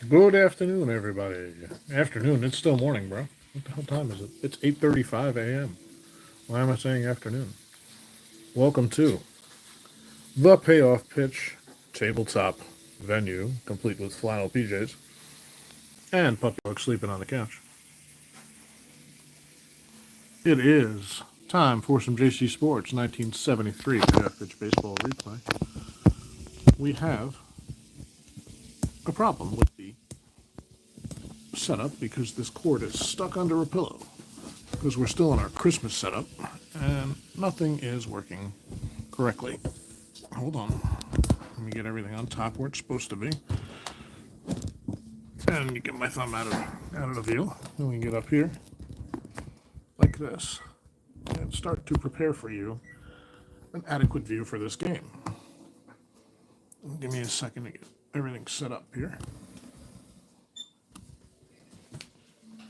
Good afternoon, everybody. Afternoon. It's still morning, bro. What the hell time is it? It's 8:35 a.m. Why am I saying afternoon? Welcome to the Payoff Pitch tabletop venue, complete with flannel PJs and puppy dog sleeping on the couch. It is time for some JC Sports 1973 Payoff Pitch baseball replay. We have a problem with the setup because this cord is stuck under a pillow. Because we're still in our Christmas setup and nothing is working correctly. Hold on. Let me get everything on top where it's supposed to be. And you get my thumb out of the view. Then we can get up here like this and start to prepare for you an adequate view for this game. Give me a second to get everything set up here.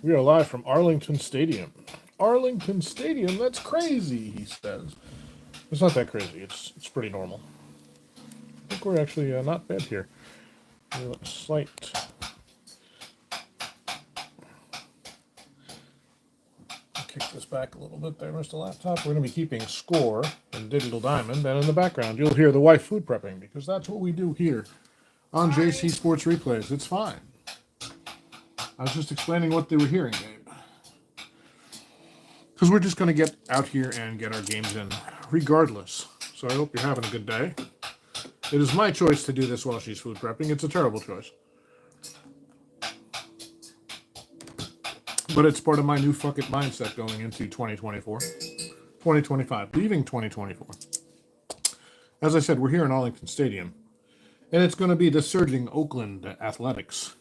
We are live from Arlington Stadium. Arlington Stadium? That's crazy, he says. It's not that crazy. It's pretty normal. I think we're actually not bad here. Slight. Kick this back a little bit there, Mr. Laptop. We're going to be keeping score in Digital Diamond, and in the background you'll hear the wife food prepping, because that's what we do here on JC Sports Replays. It's fine. I was just explaining what they were hearing, Gabe. Because we're just going to get out here and get our games in regardless. So I hope you're having a good day. It is my choice to do this while she's food prepping. It's a terrible choice. But it's part of my new fuck it mindset going into 2025, leaving 2024. As I said, we're here in Arlington Stadium. And it's going to be the surging Oakland Athletics.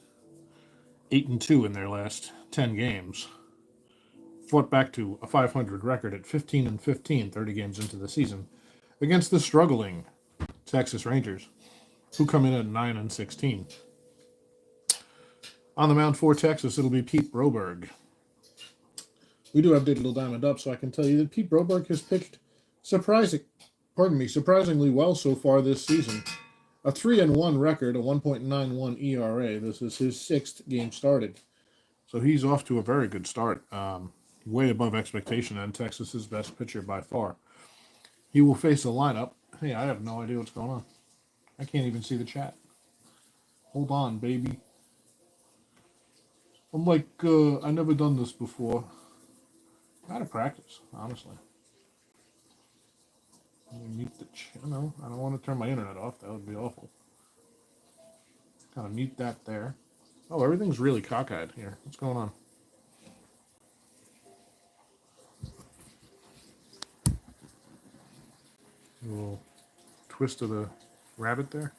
8-2 in their last 10 games. Fought back to a 500 record at 15-15, 30 games into the season, against the struggling Texas Rangers, who come in at 9-16. On the mound for Texas, it'll be Pete Broberg. We do have Digital Diamond up, so I can tell you that Pete Broberg has pitched surprisingly well so far this season. A 3-1 record, a 1.91 ERA. This is his sixth game started. So he's off to a very good start. Way above expectation, and Texas's best pitcher by far. He will face a lineup. Hey, I have no idea what's going on. I can't even see the chat. Hold on, baby. I'm like, I never done this before. Out of practice, honestly. Let me mute the channel. I don't want to turn my internet off. That would be awful. Kind of mute that there. Oh, everything's really cockeyed here. What's going on? A little twist of the rabbit there.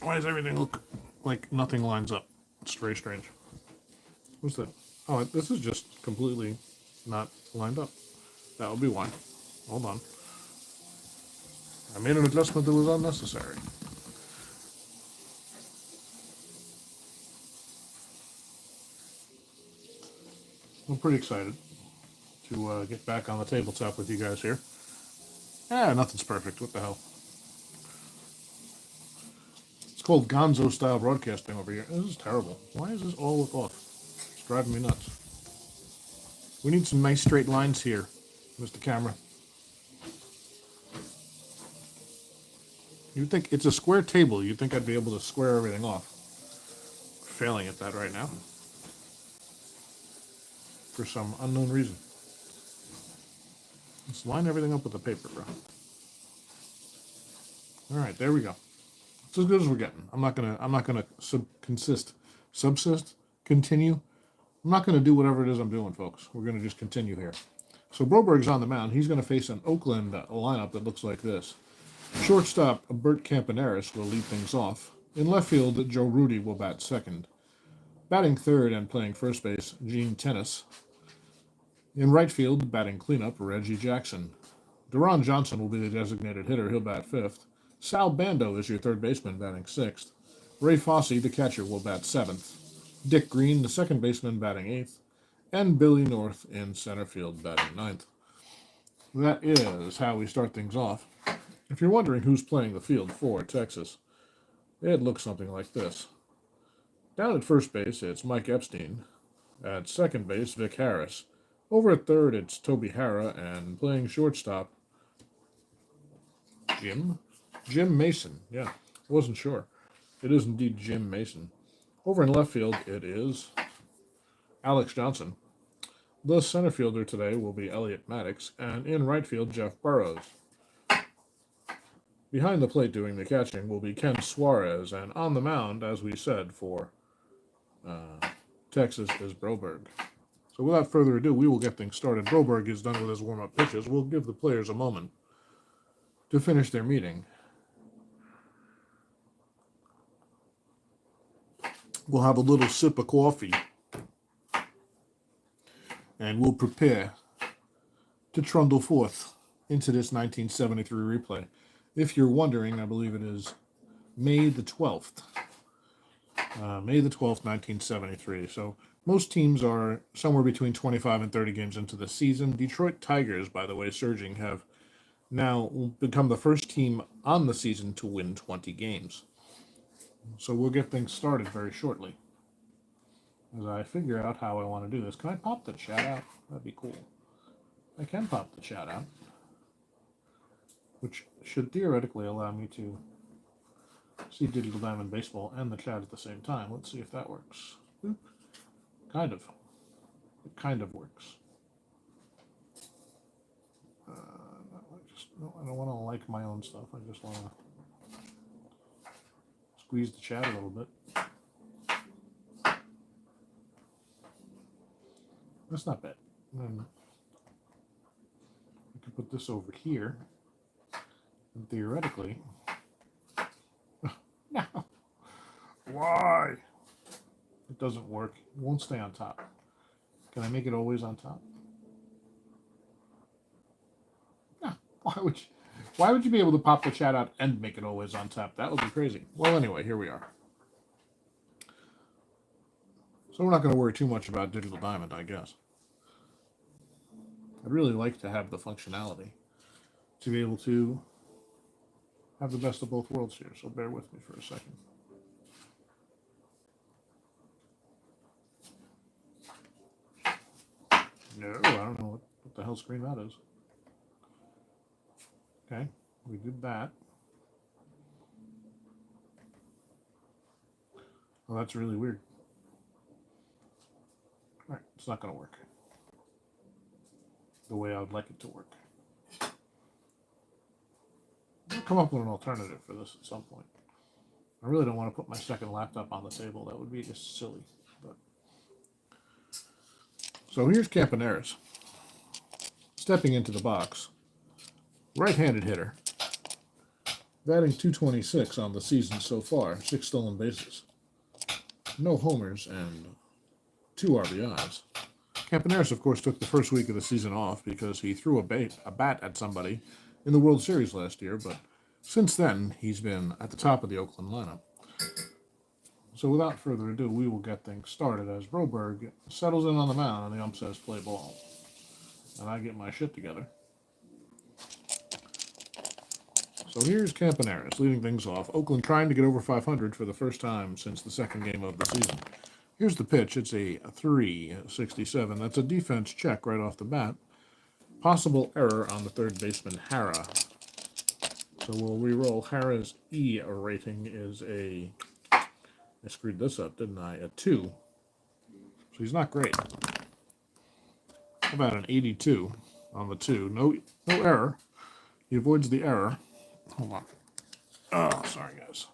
Why does everything look like nothing lines up? It's very strange. What's that? Oh, this is just completely not lined up. That would be why. Hold on. I made an adjustment that was unnecessary. I'm pretty excited to get back on the tabletop with you guys here. Nothing's perfect. What the hell? It's called Gonzo style broadcasting over here. This is terrible. Why is this all look off? It's driving me nuts. We need some nice straight lines here, Mr. Camera. You'd think it's a square table. You'd think I'd be able to square everything off. Failing at that right now. For some unknown reason. Let's line everything up with the paper, bro. All right, there we go. It's as good as we're getting. I'm not gonna continue. I'm not gonna do whatever it is I'm doing, folks. We're gonna just continue here. So Broberg's on the mound. He's gonna face an Oakland lineup that looks like this. Shortstop Bert Campaneris will lead things off. In left field, Joe Rudy will bat second. Batting third and playing first base, Gene Tennis. In right field, batting cleanup, Reggie Jackson. Deron Johnson will be the designated hitter. He'll bat fifth. Sal Bando is your third baseman, batting sixth. Ray Fosse, the catcher, will bat seventh. Dick Green, the second baseman, batting eighth. And Billy North in center field, batting ninth. That is how we start things off. If you're wondering who's playing the field for Texas, it looks something like this. Down at first base, it's Mike Epstein. At second base, Vic Harris. Over at third, it's Toby Harrah, and playing shortstop, Jim Mason. Yeah, I wasn't sure. It is indeed Jim Mason. Over in left field, it is Alex Johnson. The center fielder today will be Elliot Maddox, and in right field, Jeff Burrows. Behind the plate doing the catching will be Ken Suarez, and on the mound, as we said, for Texas is Broberg. So without further ado, we will get things started. Broberg is done with his warm-up pitches. We'll give the players a moment to finish their meeting. We'll have a little sip of coffee, and we'll prepare to trundle forth into this 1973 replay. If you're wondering, I believe it is May the 12th. May the 12th, 1973. So most teams are somewhere between 25 and 30 games into the season. Detroit Tigers, by the way, surging, have now become the first team on the season to win 20 games. So we'll get things started very shortly as I figure out how I want to do this. Can I pop the chat out? That'd be cool. I can pop the chat out, which should theoretically allow me to see Digital Diamond Baseball and the chat at the same time. Let's see if that works. Oop. Kind of. It kind of works. I don't want to like my own stuff. I just want to squeeze the chat a little bit. That's not bad. I could put this over here. And theoretically... No. Why? It doesn't work. It won't stay on top. Can I make it always on top? No. Why would you be able to pop the chat out and make it always on top? That would be crazy. Well, anyway, here we are. So we're not going to worry too much about Digital Diamond, I guess. I'd really like to have the functionality to be able to have the best of both worlds here, so bear with me for a second. No, I don't know what the hell screen that is. Okay, we did that. Well, that's really weird. All right, it's not going to work the way I would like it to work. I'll come up with an alternative for this at some point. I really don't want to put my second laptop on the table. That would be just silly. But so here's Campaneris stepping into the box. Right-handed hitter. Batting .226 on the season so far. 6 stolen bases. No homers and 2 RBIs. Campaneris, of course, took the first week of the season off because he threw a bat at somebody in the World Series last year, but since then, he's been at the top of the Oakland lineup. So without further ado, we will get things started as Broberg settles in on the mound and the ump says play ball. And I get my shit together. So here's Campaneris leading things off. Oakland trying to get over 500 for the first time since the second game of the season. Here's the pitch. It's a 3.67. That's a defense check right off the bat. Possible error on the third baseman, Harrah. So we'll re-roll. Harrah's E rating is a... I screwed this up, didn't I? A 2. So he's not great. How about an 82 on the 2? No error. He avoids the error. Hold on. Oh, sorry, guys.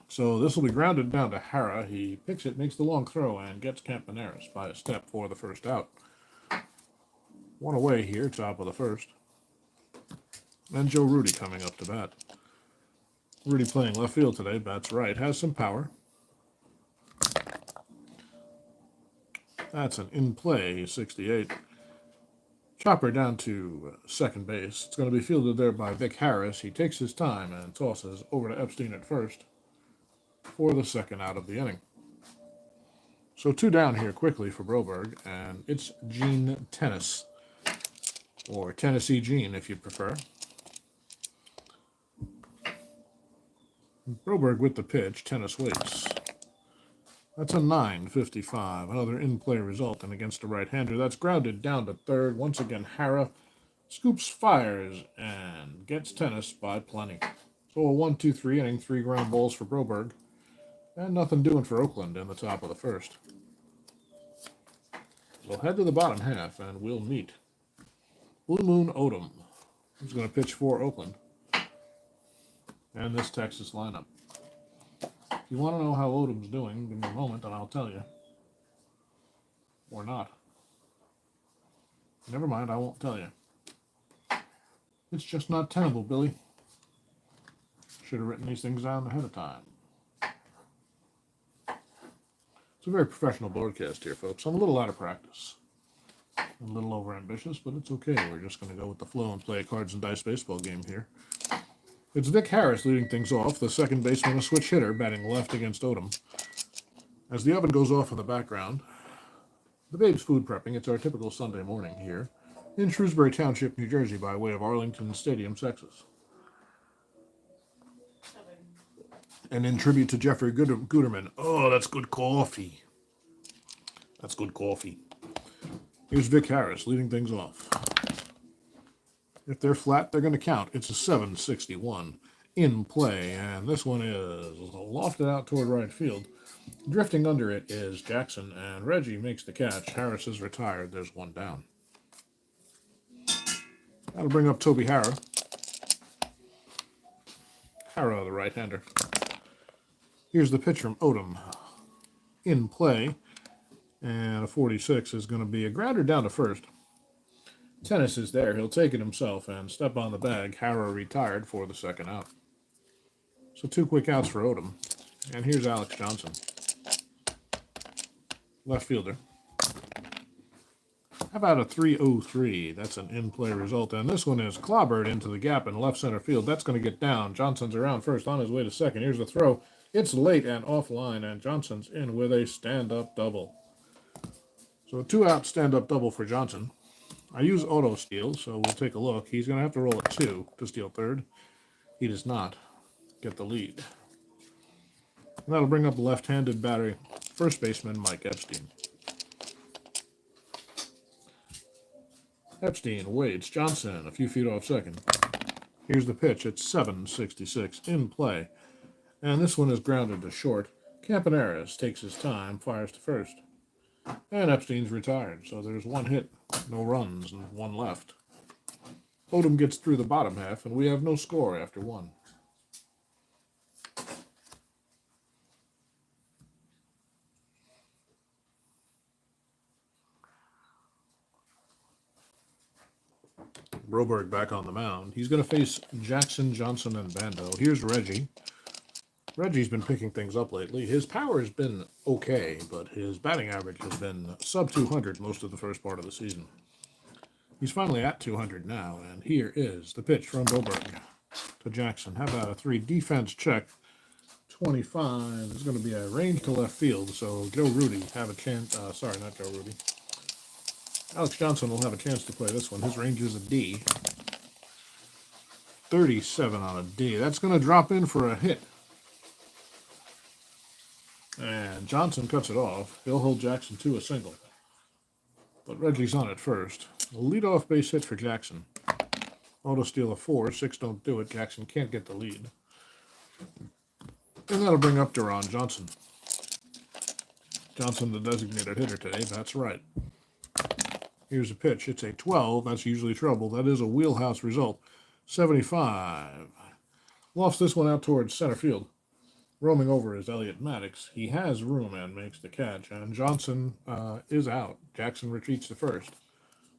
So this will be grounded down to Harrah. He picks it, makes the long throw, and gets Campaneris by a step for the first out. One away here, top of the first. And Joe Rudy coming up to bat. Rudy playing left field today, bats right, has some power. That's an in-play 68. Chopper down to second base. It's going to be fielded there by Vic Harris. He takes his time and tosses over to Epstein at first for the second out of the inning. So 2 down here quickly for Broberg, and it's Gene Tennis, or Tennessee Gene if you prefer. Broberg with the pitch. Tennis waits. That's a 9.55. Another in-play result, and against a right-hander. That's grounded down to third. Once again, Hara scoops, fires, and gets tennis by plenty. So a 1-2-3 inning, 3 ground balls for Broberg, and nothing doing for Oakland in the top of the first. We'll head to the bottom half, and we'll meet Blue Moon Odom, who's going to pitch for Oakland, and this Texas lineup. If you want to know how Odom's doing, give me a moment, and I'll tell you. Or not. Never mind, I won't tell you. It's just not tenable, Billy. Should have written these things down ahead of time. It's a very professional broadcast here, folks. I'm a little out of practice. I'm a little overambitious, but it's okay. We're just going to go with the flow and play a cards and dice baseball game here. It's Vic Harris leading things off, the second baseman, a switch hitter, batting left against Odom. As the oven goes off in the background, the babe's food prepping. It's our typical Sunday morning here in Shrewsbury Township, New Jersey, by way of Arlington Stadium, Texas. And in tribute to Jeffrey Guterman, oh, that's good coffee. That's good coffee. Here's Vic Harris leading things off. If they're flat, they're going to count. It's a 7.61 in play, and this one is lofted out toward right field. Drifting under it is Jackson, and Reggie makes the catch. Harris is retired. There's one down. That'll bring up Toby Hara. Hara, the right-hander. Here's the pitch from Odom. In play, and a 46 is going to be a grounder down to first. Tennis is there. He'll take it himself and step on the bag. Hara retired for the second out. So 2 quick outs for Odom. And here's Alex Johnson, left fielder. How about a 3.03? That's an in-play result. And this one is clobbered into the gap in left center field. That's going to get down. Johnson's around first on his way to second. Here's the throw. It's late and offline, and Johnson's in with a stand-up double. So a 2-out stand-up double for Johnson. I use auto steal, so we'll take a look. He's going to have to roll a 2 to steal third. He does not get the lead. And that'll bring up left-handed batter, first baseman Mike Epstein. Epstein waits. Johnson a few feet off second. Here's the pitch. It's 7.66 in play. And this one is grounded to short. Campaneris takes his time, fires to first. And Epstein's retired, so there's 1 hit, no runs, and 1 left. Odom gets through the bottom half, and we have no score after 1. Broberg back on the mound. He's going to face Jackson, Johnson, and Bando. Here's Reggie. Reggie's been picking things up lately. His power has been okay, but his batting average has been sub 200 most of the first part of the season. He's finally at 200 now, and here is the pitch from Broberg to Jackson. How about a 3 defense check? 25 is going to be a range to left field, so Joe Rudy have a chance. Sorry, not Joe Rudy. Alex Johnson will have a chance to play this one. His range is a D. 37 on a D. That's going to drop in for a hit. And Johnson cuts it off. He'll hold Jackson to a single. But Reggie's on at first. A leadoff base hit for Jackson. Auto steal a 4. 6 don't do it. Jackson can't get the lead. And that'll bring up Deron Johnson. Johnson, the designated hitter today. That's right. Here's a pitch. It's a 12. That's usually trouble. That is a wheelhouse result. 75. Lofts this one out towards center field. Roaming over is Elliott Maddox. He has room and makes the catch. And Johnson is out. Jackson retreats to first.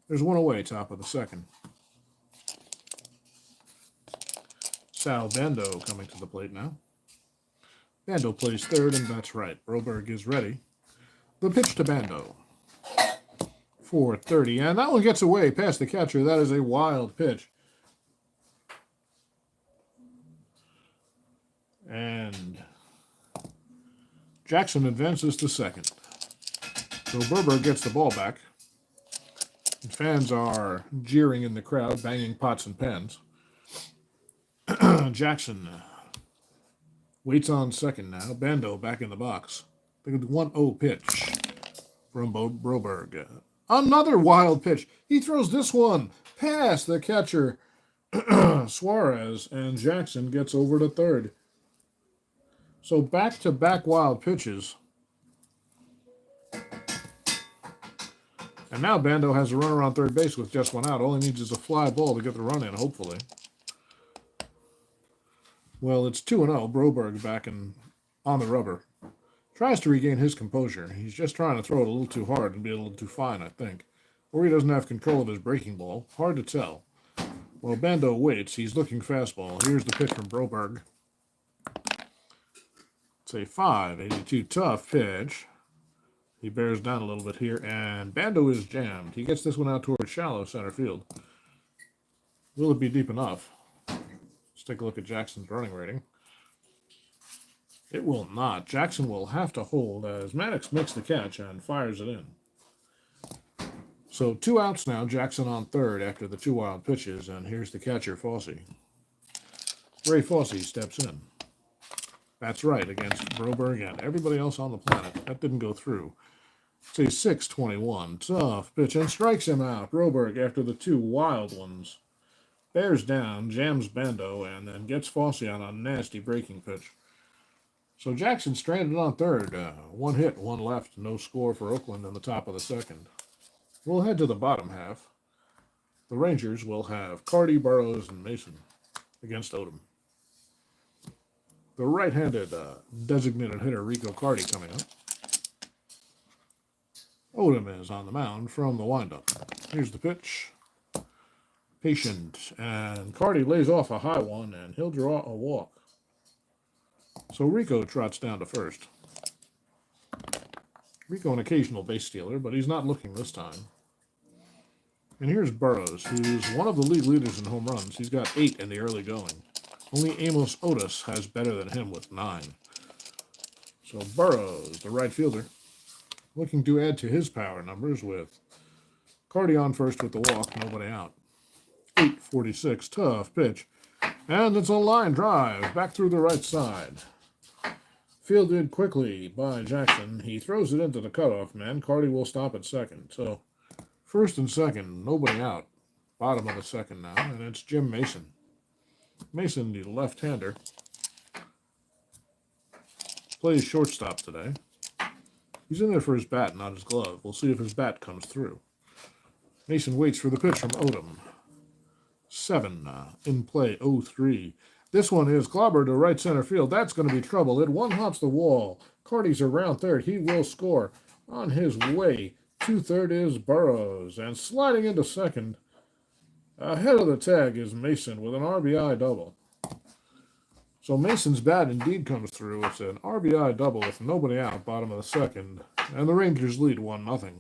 There's 1 away, top of the second. Sal Bando coming to the plate now. Bando plays third, and that's right. Broberg is ready. The pitch to Bando. 4:30, and that one gets away past the catcher. That is a wild pitch. And Jackson advances to second. So Broberg gets the ball back. And fans are jeering in the crowd, banging pots and pans. Jackson Waits on second now. Bando back in the box. The 1-0 pitch from Broberg. Another wild pitch. He throws this one past the catcher, Suarez, and Jackson gets over to third. So back-to-back wild pitches. And now Bando has a runner on third base with just one out. All he needs is a fly ball to get the run in, hopefully. Well, it's 2-0. Broberg back on the rubber. Tries to regain his composure. He's just trying to throw it a little too hard and be a little too fine, I think. Or he doesn't have control of his breaking ball. Hard to tell. Well, Bando waits. He's looking fastball. Here's the pitch from Broberg. It's a 5-82 tough pitch. He bears down a little bit here, and Bando is jammed. He gets this one out towards shallow center field. Will it be deep enough? Let's take a look at Jackson's running rating. It will not. Jackson will have to hold as Maddox makes the catch and fires it in. So 2 outs now. Jackson on third after the 2 wild pitches, and here's the catcher, Fosse. Ray Fosse steps in. That's right, against Broberg and everybody else on the planet. That didn't go through. It's a 6-21. Tough pitch and strikes him out. Broberg after the 2 wild ones. Bears down, jams Bando, and then gets Fosse on a nasty breaking pitch. So Jackson stranded on third. 1 hit, 1 left. No score for Oakland in the top of the second. We'll head to the bottom half. The Rangers will have Carty, Burrows, and Mason against Odom. The right-handed designated hitter Rico Carty coming up. Odom is on the mound from the windup. Here's the pitch. Patient, and Carty lays off a high one, and he'll draw a walk. So Rico trots down to first. Rico an occasional base stealer, but he's not looking this time. And here's Burrows, who's one of the league leaders in home runs. He's got 8 in the early going. Only Amos Otis has better than him with 9. So Burrows, the right fielder, looking to add to his power numbers with Carty on first with the walk, nobody out. 8-46, tough pitch. And it's a line drive back through the right side. Fielded quickly by Jackson. He throws it into the cutoff man. Carty will stop at second. So first and second, nobody out. Bottom of the second now, and it's Jim Mason. Mason, the left-hander, plays shortstop today. He's in there for his bat, not his glove. We'll see if his bat comes through. Mason waits for the pitch from Odom. 7 in play, 0-3. This one is clobbered to right center field. That's going to be trouble. It one-hops the wall. Carty's around third. He will score. On his way to third is Burrows. And sliding into second, ahead of the tag is Mason with an RBI double. So Mason's bat indeed comes through. It's an RBI double with nobody out, bottom of the second. And the Rangers lead 1-0.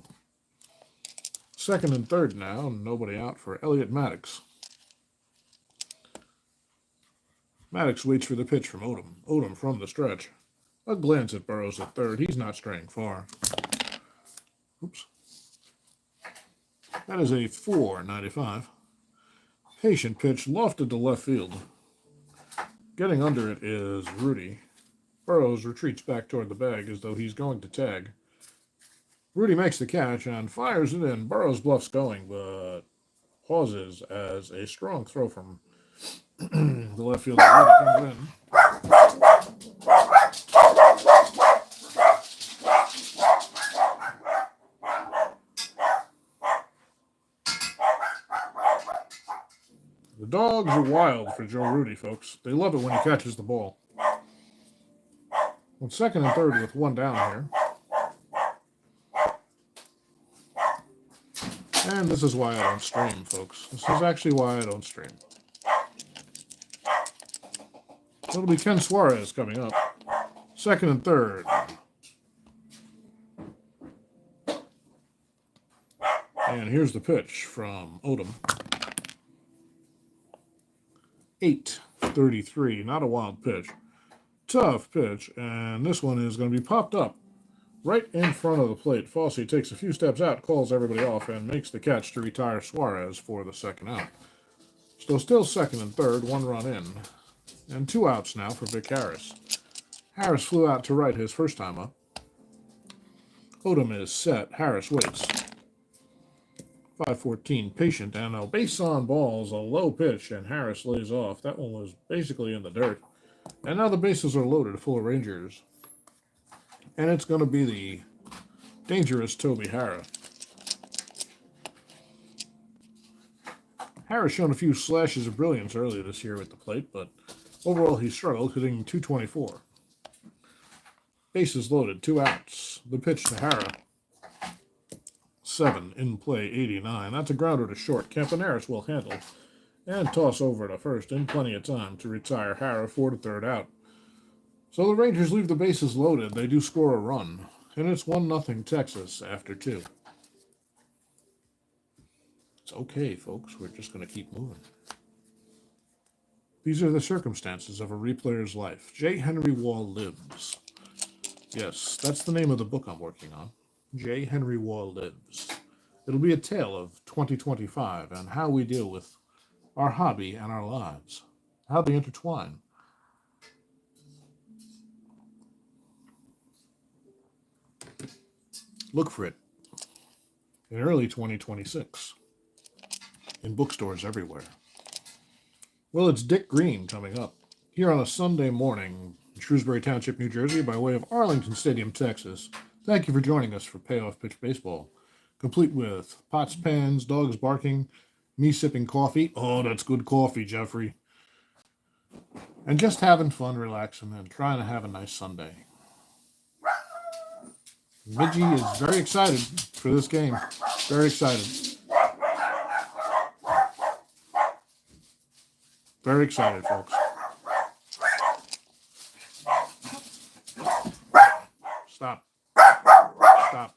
Second and third now, nobody out for Elliot Maddox. Maddox waits for the pitch from Odom. Odom from the stretch. A glance at Burrows at third. He's not straying far. Oops. That is a 4.95. Patient pitch lofted to left field. Getting under it is Rudy. Burrows retreats back toward the bag as though he's going to tag. Rudy makes the catch and fires it in. Burrows bluffs going, but pauses as a strong throw from the left fielder comes in. The dogs are wild for Joe Rudy, folks. They love it when he catches the ball. On second and third with 1 down here. And this is why I don't stream, folks. This is actually why I don't stream. It'll be Ken Suarez coming up. Second and third. And here's the pitch from Odom. 8-33. Not a wild pitch. Tough pitch. And this one is going to be popped up right in front of the plate. Fosse takes a few steps out, calls everybody off, and makes the catch to retire Suarez for the second out. So still second and third, 1 run in. And 2 outs now for Vic Harris. Harris flew out to right his first time up. Odom is set. Harris waits. 5-14, patient, and a base on balls, a low pitch, and Harris lays off. That one was basically in the dirt. And now the bases are loaded full of Rangers. And it's going to be the dangerous Toby Harris. Harris shown a few slashes of brilliance earlier this year at the plate, but overall he struggled, hitting .224. Bases loaded, 2 outs. The pitch to Harris. 7 in play, 89. That's a grounder to short. Campaneris will handle and toss over to first in plenty of time to retire Harris for the third out. So the Rangers leave the bases loaded. They do score a run, and it's 1-0 Texas after 2. It's okay, folks. We're just going to keep moving. These are the circumstances of a replayer's life. J. Henry Wall lives. Yes, that's the name of the book I'm working on. J. Henry Wall lives. It'll be a tale of 2025 and how we deal with our hobby and our lives, how they intertwine. Look for it in early 2026 in bookstores everywhere. Well, it's Dick Green coming up here on a Sunday morning in Shrewsbury Township, New Jersey, by way of Arlington Stadium, Texas. Thank you for joining us for Payoff Pitch Baseball, complete with pots, pans, dogs barking, me sipping coffee. Oh, that's good coffee, Jeffrey. And just having fun, relaxing, and trying to have a nice Sunday. Midgie is very excited for this game. Very excited. Very excited, folks. Stop. Stop.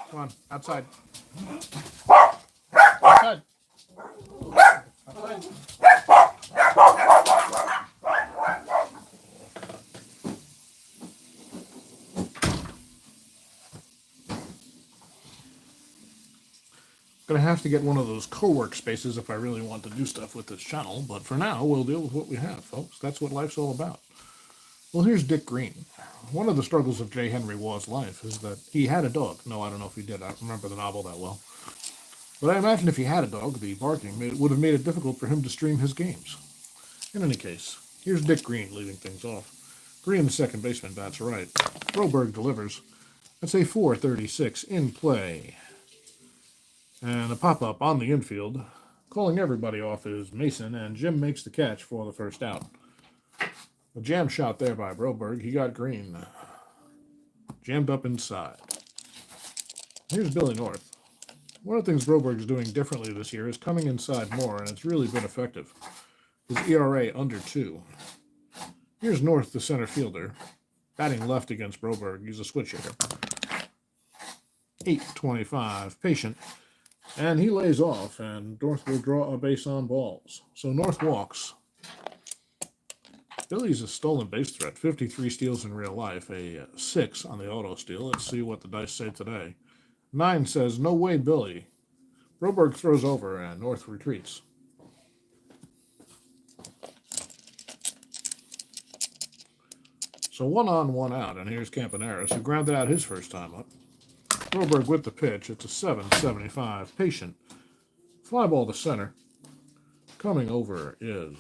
Come on, outside. Outside. Outside. Gonna have to get one of those co-work spaces if I really want to do stuff with this channel, but for now, we'll deal with what we have, folks. That's what life's all about. Well, here's Dick Green. One of the struggles of J. Henry Wall's life is that he had a dog. No, I don't know if he did. I don't remember the novel that well. But I imagine if he had a dog, the barking would have made it difficult for him to stream his games. In any case, here's Dick Green leading things off. Green, the second baseman, bats right. Broberg delivers. That's a 4-36 in play. And a pop-up on the infield. Calling everybody off is Mason, and Jim makes the catch for the first out. A jam shot there by Broberg. He got Green. Jammed up inside. Here's Billy North. One of the things Broberg is doing differently this year is coming inside more, and it's really been effective. His ERA under 2. Here's North, the center fielder, batting left against Broberg. He's a switch hitter. 8-25, patient. And he lays off, and North will draw a base on balls. So North walks. Billy's a stolen base threat. 53 steals in real life, a 6 on the auto steal. Let's see what the dice say today. 9 says, no way, Billy. Broberg throws over, and North retreats. So 1 on, 1 out, and here's Campaneris, who grounded out his first time up. Broberg with the pitch. It's a 7-75. Patient. Fly ball to center. Coming over is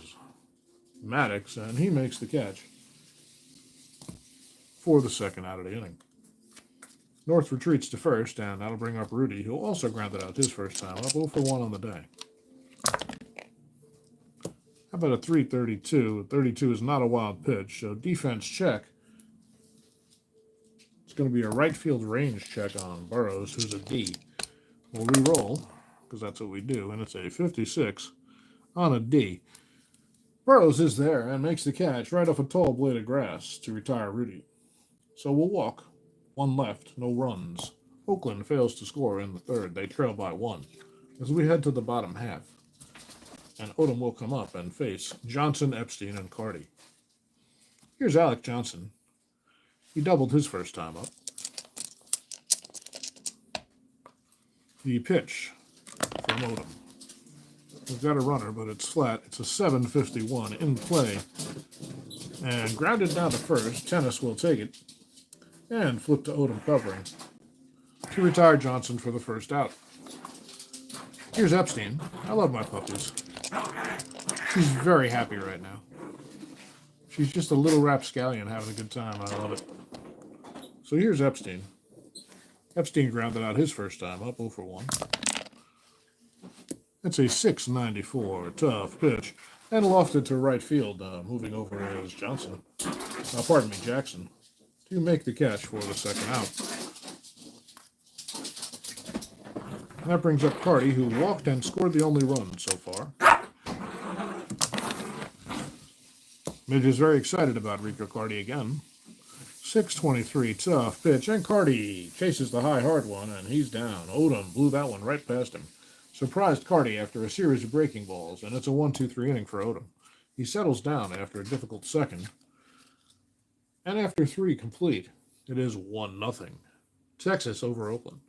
Maddox, and he makes the catch for the second out of the inning. North retreats to first, and that'll bring up Rudy, who also grounded out his first time up. 0 for 1 on the day. How about a 3-32? 32 is not a wild pitch, so defense check. It's going to be a right field range check on Burrows, who's a D. We'll re-roll, because that's what we do, and it's a 56 on a D. Burrows is there and makes the catch right off a tall blade of grass to retire Rudy. So we'll walk. 1 left, no runs. Oakland fails to score in the third. They trail by 1 as we head to the bottom half. And Odom will come up and face Johnson, Epstein, and Carty. Here's Alec Johnson. He doubled his first time up. The pitch from Odom. We've got a runner, but it's flat. It's a 7-51 in play. And grounded down to first. Tennis will take it. And flip to Odom covering. To retire Johnson for the first out. Here's Epstein. I love my puppies. She's very happy right now. She's just a little rapscallion having a good time. I love it. So here's Epstein. Epstein grounded out his first time up 0 for 1. That's a 694 tough pitch. And lofted to right field, moving over is Johnson. Pardon me, Jackson. To make the catch for the second out. And that brings up Carty, who walked and scored the only run so far. Midge is very excited about Rico Carty again. 623 tough pitch, and Carty chases the high hard one, and he's down. Odom blew that one right past him. Surprised Carty after a series of breaking balls, and it's a 1-2-3 inning for Odom. He settles down after a difficult second. And after 3 complete, it is 1-0. Texas over Oakland.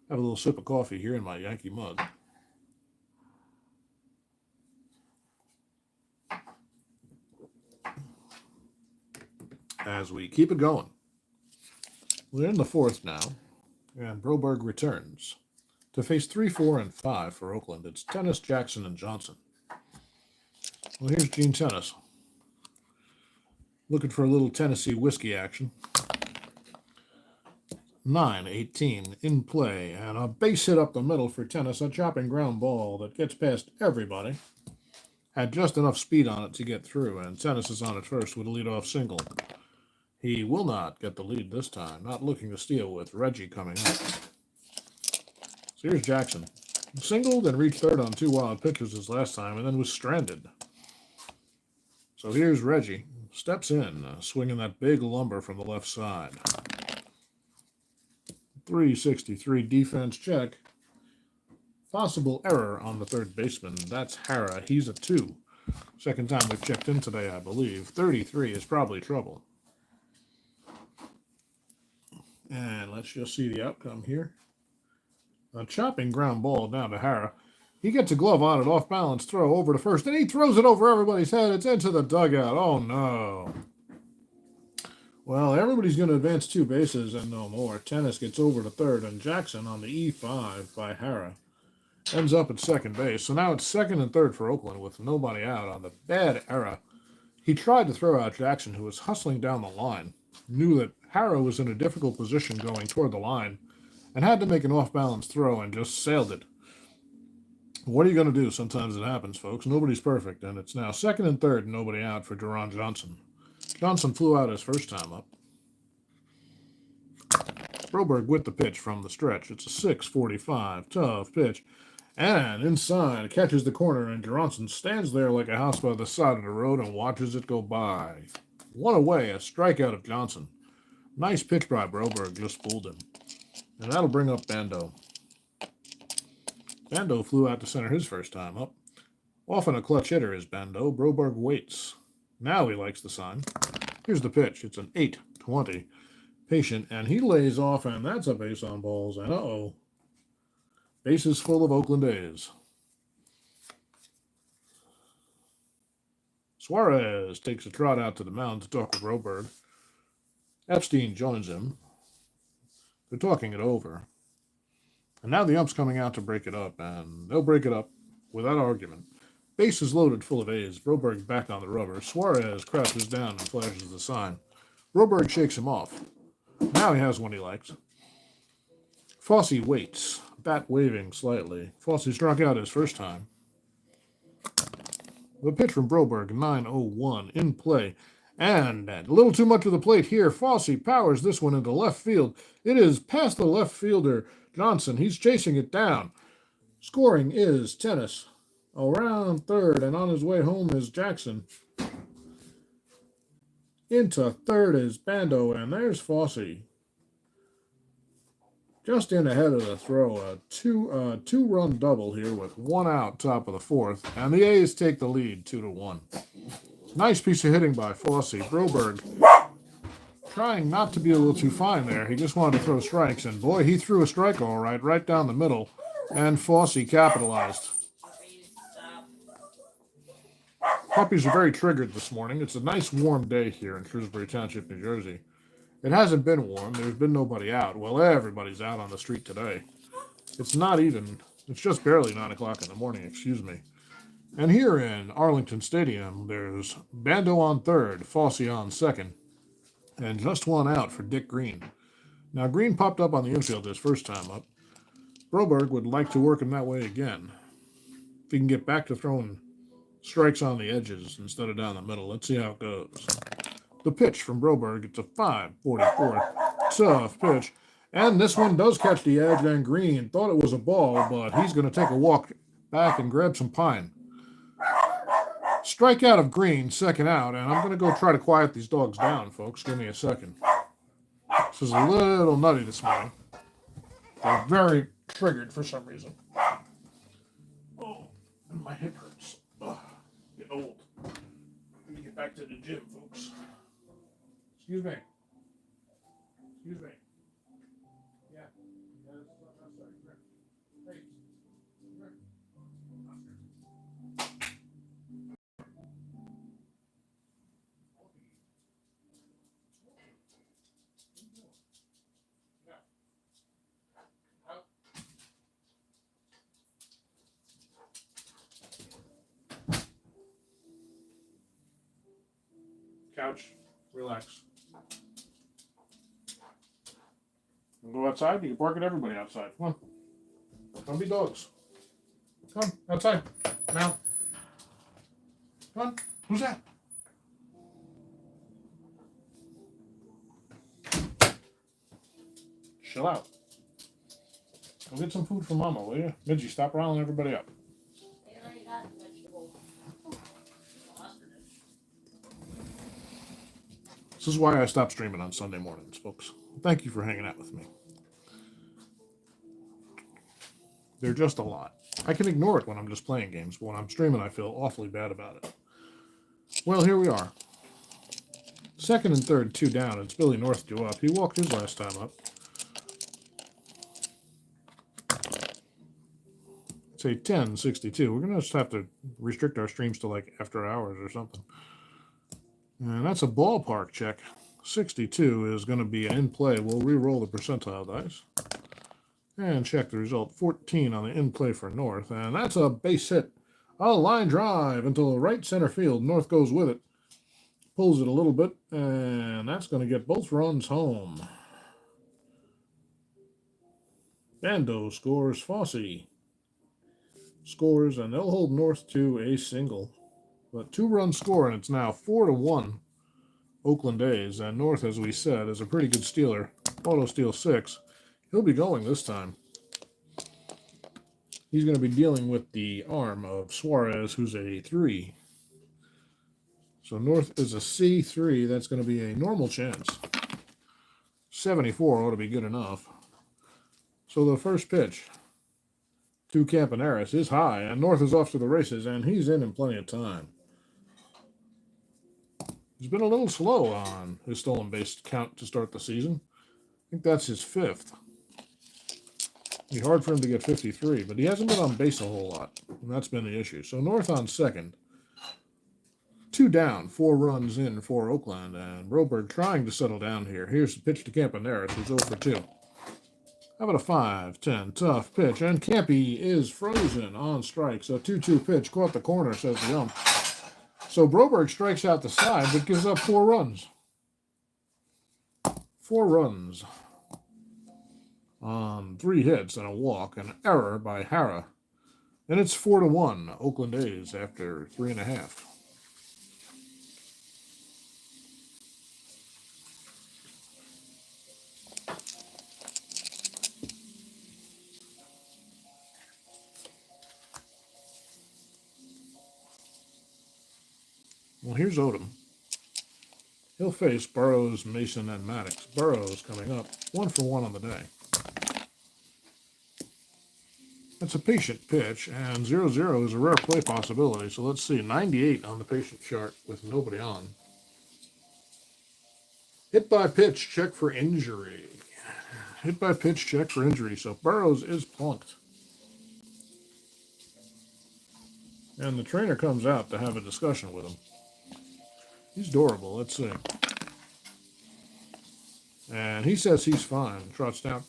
Have a little sip of coffee here in my Yankee mug. As we keep it going. We're in the 4th now, and Broberg returns. To face 3, 4, and 5 for Oakland, it's Tennis, Jackson, and Johnson. Well, here's Gene Tennis. Looking for a little Tennessee whiskey action. 9-18 in play, and a base hit up the middle for Tennis, a chopping ground ball that gets past everybody. Had just enough speed on it to get through, and Tennis is on at first with a leadoff single. He will not get the lead this time, not looking to steal with Reggie coming up. So here's Jackson. Singled and reached third on 2 wild pitches his last time, and then was stranded. So here's Reggie. Steps in, swinging that big lumber from the left side. 363 defense check. Possible error on the third baseman. That's Hara. He's a 2. Second time we've checked in today, I believe. 33 is probably trouble. And let's just see the outcome here. A chopping ground ball down to Hara. He gets a glove on it, off balance throw over to first, and he throws it over everybody's head. It's into the dugout. Oh, no. Well, everybody's going to advance 2 bases and no more. Tennis gets over to third, and Jackson on the E5 by Hara ends up at second base. So now it's second and third for Oakland with nobody out on the bad error. He tried to throw out Jackson, who was hustling down the line. Knew that Hara was in a difficult position going toward the line and had to make an off-balance throw and just sailed it. What are you going to do? Sometimes it happens, folks. Nobody's perfect, and it's now second and third, nobody out for Deron Johnson. Johnson flew out his first time up. Broberg with the pitch from the stretch. It's a 645 tough pitch. And inside, catches the corner, and Johnson stands there like a house by the side of the road and watches it go by. 1 away, a strikeout of Johnson. Nice pitch by Broberg, just fooled him. And that'll bring up Bando. Bando flew out to center his first time up. Often a clutch hitter is Bando. Broberg waits. Now he likes the sign. Here's the pitch. It's an 8-20. Patient, and he lays off, and that's a base on balls. And uh-oh. Bases full of Oakland A's. Suarez takes a trot out to the mound to talk with Broberg. Epstein joins him. They're talking it over. And now the ump's coming out to break it up, and they'll break it up without argument. Bases loaded full of A's. Broberg back on the rubber. Suarez crouches down and flashes the sign. Broberg shakes him off. Now he has one he likes. Fosse waits, bat waving slightly. Fosse struck out his first time. The pitch from Broberg, 9-0-1 in play. And a little too much of the plate here. Fosse powers this one into left field. It is past the left fielder, Johnson. He's chasing it down. Scoring is Tennis. Around third, and on his way home is Jackson. Into third is Bando, and there's Fosse. Just in ahead of the throw. A two-run double here with 1 out, top of the 4th. And the A's take the lead, 2-1. Nice piece of hitting by Fosse. Broberg trying not to be a little too fine there. He just wanted to throw strikes, and boy, he threw a strike all right down the middle, and Fosse capitalized. Puppies are very triggered this morning. It's a nice warm day here in Shrewsbury Township, New Jersey. It hasn't been warm. There's been nobody out. Well, everybody's out on the street today. It's not even, it's just barely 9 o'clock in the morning, excuse me. And here in Arlington Stadium, there's Bando on third, Fossey on second, and just one out for Dick Green. Now, Green popped up on the infield his first time up. Broberg would like to work him that way again. If he can get back to throwing strikes on the edges instead of down the middle. Let's see how it goes. The pitch from Broberg, it's a 5-44. Tough pitch. And this one does catch the edge, and Green thought it was a ball, but he's going to take a walk back and grab some pine. Strikeout of Green, second out, and I'm going to go try to quiet these dogs down, folks. Give me a second. This is a little nutty this morning. They're very triggered for some reason. Oh, and my hip hurts. Ugh, getting old. Let me get back to the gym, folks. Excuse me. Excuse me. Yeah. Hey. Couch, relax. You can go outside, you can bark at everybody outside. Come on. Don't be dogs. Come on, outside. Now. Come on. Who's that? Chill out. Go get some food for Mama, will you? Midgie, stop riling everybody up. They already got vegetables. This is why I stopped streaming on Sunday mornings, folks. Thank you for hanging out with me. They're just a lot. I can ignore it when I'm just playing games, but when I'm streaming, I feel awfully bad about it. Well, here we are. Second and third, 2 down. It's Billy North due up. He walked his last time up. It's a 10-62. We're going to just have to restrict our streams to like after hours or something. And that's a ballpark check. 62 is going to be an in play. We'll re-roll the percentile dice. And check the result. 14 on the in play for North. And that's a base hit. A line drive into right center field. North goes with it. Pulls it a little bit. And that's going to get both runs home. Bando scores. Fossey scores. And they'll hold North to a single. But 2-run score, and it's now 4-1 Oakland A's. And North, as we said, is a pretty good stealer. Auto steal 6. He'll be going this time. He's going to be dealing with the arm of Suarez, who's a 3. So North is a C3. That's going to be a normal chance. 74 ought to be good enough. So the first pitch to Campaneris is high, and North is off to the races, and he's in plenty of time. He's been a little slow on his stolen base count to start the season. I think that's his 5th. It'd be hard for him to get 53, but he hasn't been on base a whole lot, and that's been the issue. So North on second. 2 down, 4 runs in for Oakland, and Broberg trying to settle down here. Here's the pitch to Campaneris, who's 0 for 2. How about a 5-10 tough pitch? And Campy is frozen on strike. So 2-2 pitch, caught the corner, says the ump. So Broberg strikes out the side, but gives up 4 runs. 4 runs on 3 hits and a walk, an error by Hara. And it's 4-1 Oakland A's after 3.5. Well, here's Odom. He'll face Burrows, Mason, and Maddox. Burrows coming up, 1 for 1 on the day. That's a patient pitch, and 0-0 is a rare play possibility. So let's see, 98 on the patient chart with nobody on. Hit by pitch, check for injury. Hit by pitch, check for injury. So Burrows is plunked. And the trainer comes out to have a discussion with him. He's adorable. Let's see. And he says he's fine. Trots down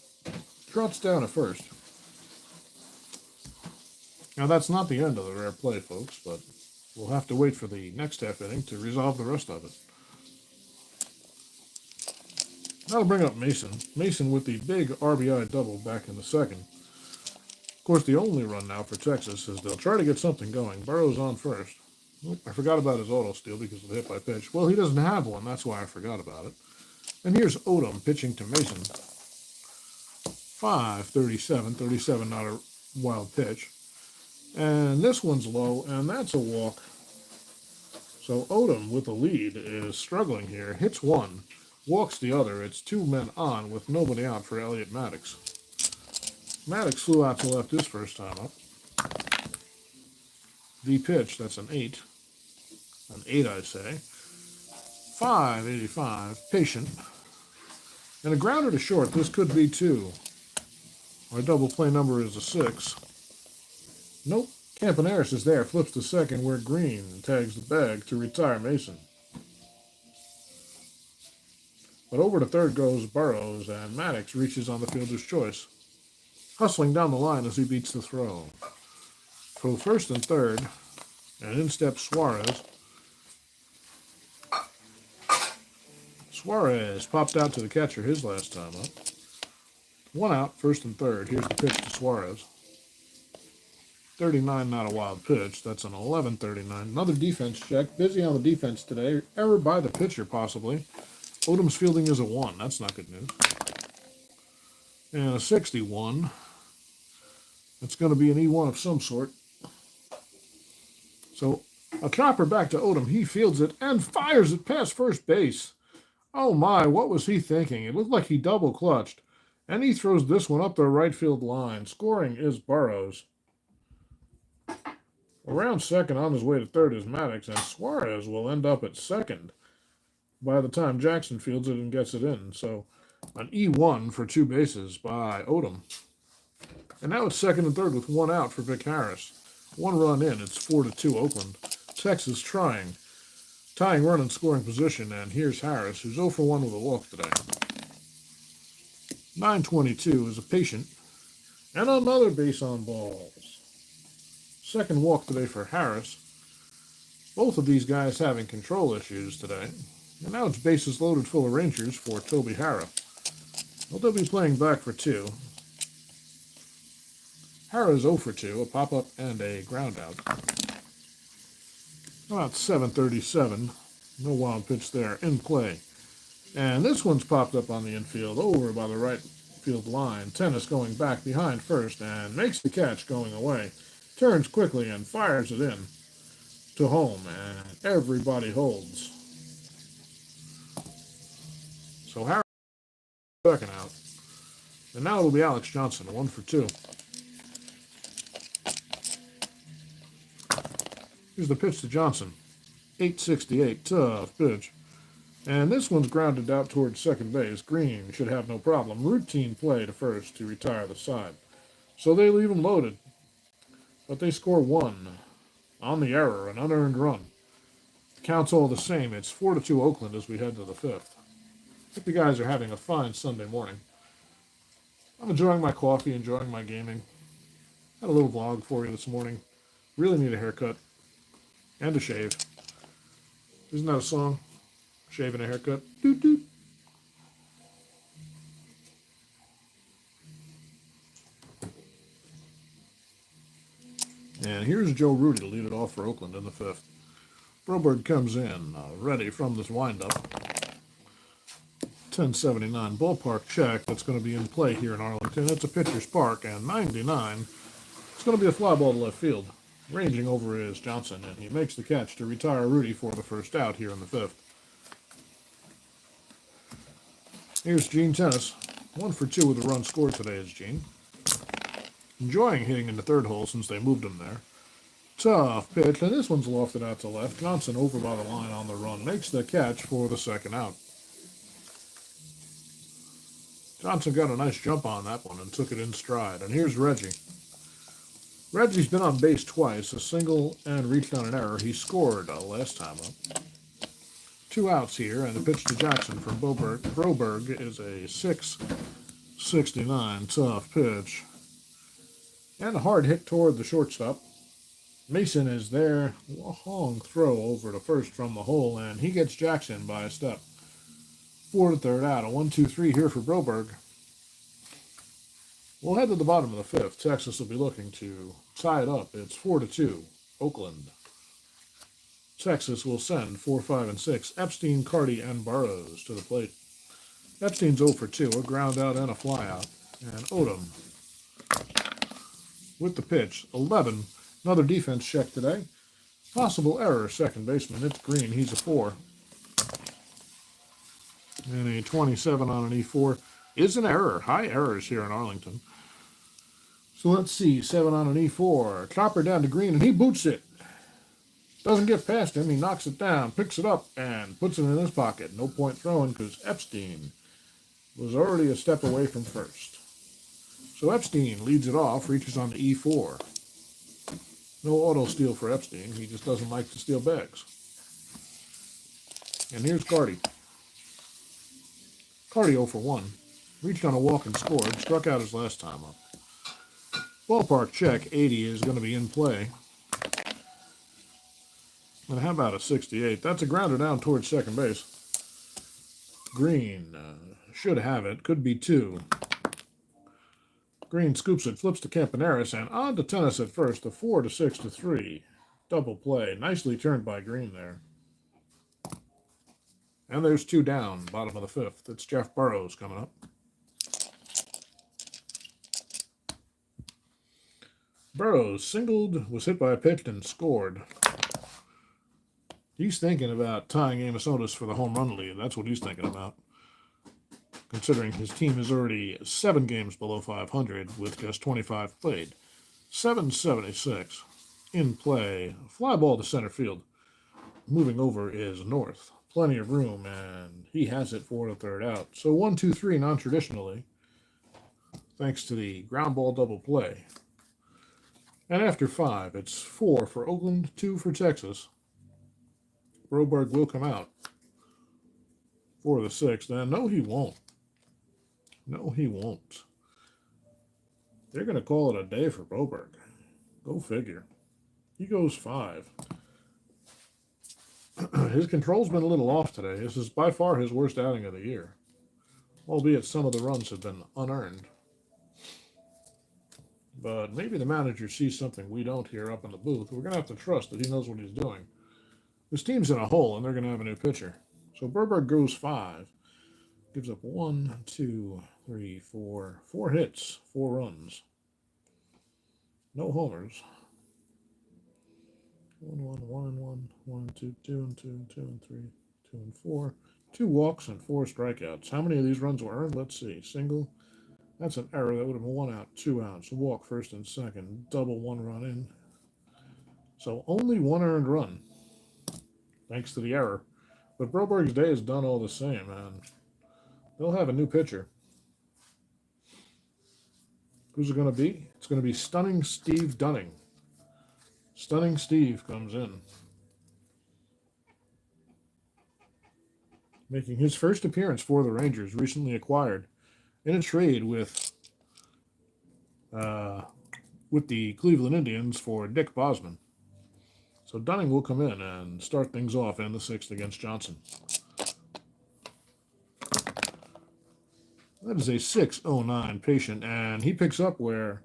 at first. Now, that's not the end of the rare play, folks, but we'll have to wait for the next half inning to resolve the rest of it. That'll bring up Mason. Mason with the big RBI double back in the second. Of course, the only run now for Texas is they'll try to get something going. Burrow's on first. Oop, I forgot about his auto steal because of the hit by pitch. Well, he doesn't have one. That's why I forgot about it. And here's Odom pitching to Mason. 5-37. 37, not a wild pitch. And this one's low, and that's a walk. So Odom with the lead is struggling here. Hits one, walks the other. It's 2 men on with nobody out for Elliott Maddox. Maddox flew out to left his first time up. The pitch, that's an 8. An 8, I say. 5-85, patient. And a grounder to short. This could be 2. My double play number is a 6. Nope. Campaneris is there. Flips to second where Green tags the bag to retire Mason. But over to third goes Burrows, and Maddox reaches on the fielder's choice. Hustling down the line as he beats the throw. For first and third, and in steps Suarez. Suarez popped out to the catcher his last time up. 1 out, first and third. Here's the pitch to Suarez. 39, not a wild pitch. That's an 11-39. Another defense check. Busy on the defense today. Error by the pitcher, possibly. Odom's fielding is a 1. That's not good news. And a 61. It's going to be an E1 of some sort. So a chopper back to Odom. He fields it and fires it past first base. Oh my, what was he thinking? It looked like he double clutched. And he throws this one up the right field line. Scoring is Burrows. Around second on his way to third is Maddox, and Suarez will end up at second by the time Jackson fields it and gets it in. So an E1 for 2 bases by Odom. And now it's second and third with 1 out for Vic Harris. 1 run in. It's 4-2 Oakland. Texas trying. Tying run in scoring position, and here's Harris, who's 0 for 1 with a walk today. 9:22 is a patient. And another base on balls. Second walk today for Harris. Both of these guys having control issues today. And now it's bases loaded full of Rangers for Toby Harrah. Well, they'll be playing back for 2. Harrah's 0 for 2, a pop-up and a ground out. About 7:37. No wild pitch there in play. And this one's popped up on the infield over by the right field line. Tennis going back behind first and makes the catch going away. Turns quickly and fires it in to home, and everybody holds. So Harris second out. And now it'll be Alex Johnson, 1 for 2. Here's the pitch to Johnson. 8:68, tough pitch. And this one's grounded out towards second base. Green should have no problem. Routine play to first to retire the side. So they leave him loaded. But they score 1 on the error, an unearned run. The count's all the same. It's 4-2 Oakland as we head to the 5th. I think the guys are having a fine Sunday morning. I'm enjoying my coffee, enjoying my gaming. Had a little vlog for you this morning. Really need a haircut and a shave. Isn't that a song? Shave and a haircut. Doot doot. And here's Joe Rudy to lead it off for Oakland in the 5th. Broberg comes in, ready from this windup. 1079 ballpark check. That's going to be in play here in Arlington. It's a pitcher's park, and 99. It's going to be a fly ball to left field. Ranging over is Johnson, and he makes the catch to retire Rudy for the first out here in the 5th. Here's Gene Tennis. 1 for 2 with a run scored today is Gene. Enjoying hitting in the third hole since they moved him there. Tough pitch, and this one's lofted out to left. Johnson over by the line on the run. Makes the catch for the second out. Johnson got a nice jump on that one and took it in stride. And here's Reggie. Reggie's been on base twice, a single and reached on an error. He scored last time up. 2 outs here, and the pitch to Jackson from Broberg. Broberg is a 6.69 tough pitch. And a hard hit toward the shortstop. Mason is there. Long throw over to first from the hole, and he gets Jackson by a step. 4 to third out. A 1-2-3 here for Broberg. We'll head to the bottom of the fifth. Texas will be looking to tie it up. It's 4-2. Oakland. Texas will send 4, 5, and 6. Epstein, Carty, and Burrows to the plate. Epstein's 0 for 2. A ground out and a fly out. And Odom with the pitch. 11. Another defense check today. Possible error, second baseman. It's Green. He's a 4. And a 27 on an E4 is an error. High errors here in Arlington. So let's see. 7 on an E4. Chopper down to Green, and he boots it. Doesn't get past him. He knocks it down, picks it up, and puts it in his pocket. No point throwing because Epstein was already a step away from first. So Epstein leads it off, reaches on the E4. No auto steal for Epstein. He just doesn't like to steal bags. And here's Carty. Carty 0 for 1. Reached on a walk and scored. Struck out his last time up. Ballpark check. 80 is going to be in play. And how about a 68? That's a grounder down towards second base. Green should have it. Could be 2. Green scoops it, flips to Campaneris, and on to Tennis at first. A 4 to 6 to 3. Double play. Nicely turned by Green there. And there's 2 down, bottom of the fifth. It's Jeff Burrows coming up. Burrows singled, was hit by a pitch, and scored. He's thinking about tying Amos Otis for the home run lead. That's what he's thinking about. Considering his team is already 7 games below 500 with just 25 played. 776 in play. Fly ball to center field. Moving over is North. Plenty of room, and he has it for the third out. So 1-2-3 non-traditionally, thanks to the ground ball double play. And after 5, it's 4 for Oakland, 2 for Texas. Broberg will come out for the 6th, and no, he won't. No, he won't. They're going to call it a day for Broberg. Go figure. He goes 5. His control's been a little off today. This is by far his worst outing of the year, albeit some of the runs have been unearned. But maybe the manager sees something we don't here up in the booth. We're going to have to trust that he knows what he's doing. This team's in a hole, and they're going to have a new pitcher. So Broberg goes 5. Gives up 1, 2, 3, 4. 4 hits, 4 runs. No homers. 1, 1, 1, 2, 2, 2, 2, 3, 2, 4. 2 walks and 4 strikeouts. How many of these runs were earned? Let's see. Single. That's an error. That would have been 1 out, 2 outs. Walk first and second. Double 1 run in. So only 1 earned run. Thanks to the error. But Broberg's day is done all the same, and they'll have a new pitcher. Who's it going to be? It's going to be Stunning Steve Dunning. Stunning Steve comes in. Making his first appearance for the Rangers, recently acquired in a trade with the Cleveland Indians for Dick Bosman. So Dunning will come in and start things off in the 6th against Johnson. That is a 6.09 patient, and he picks up where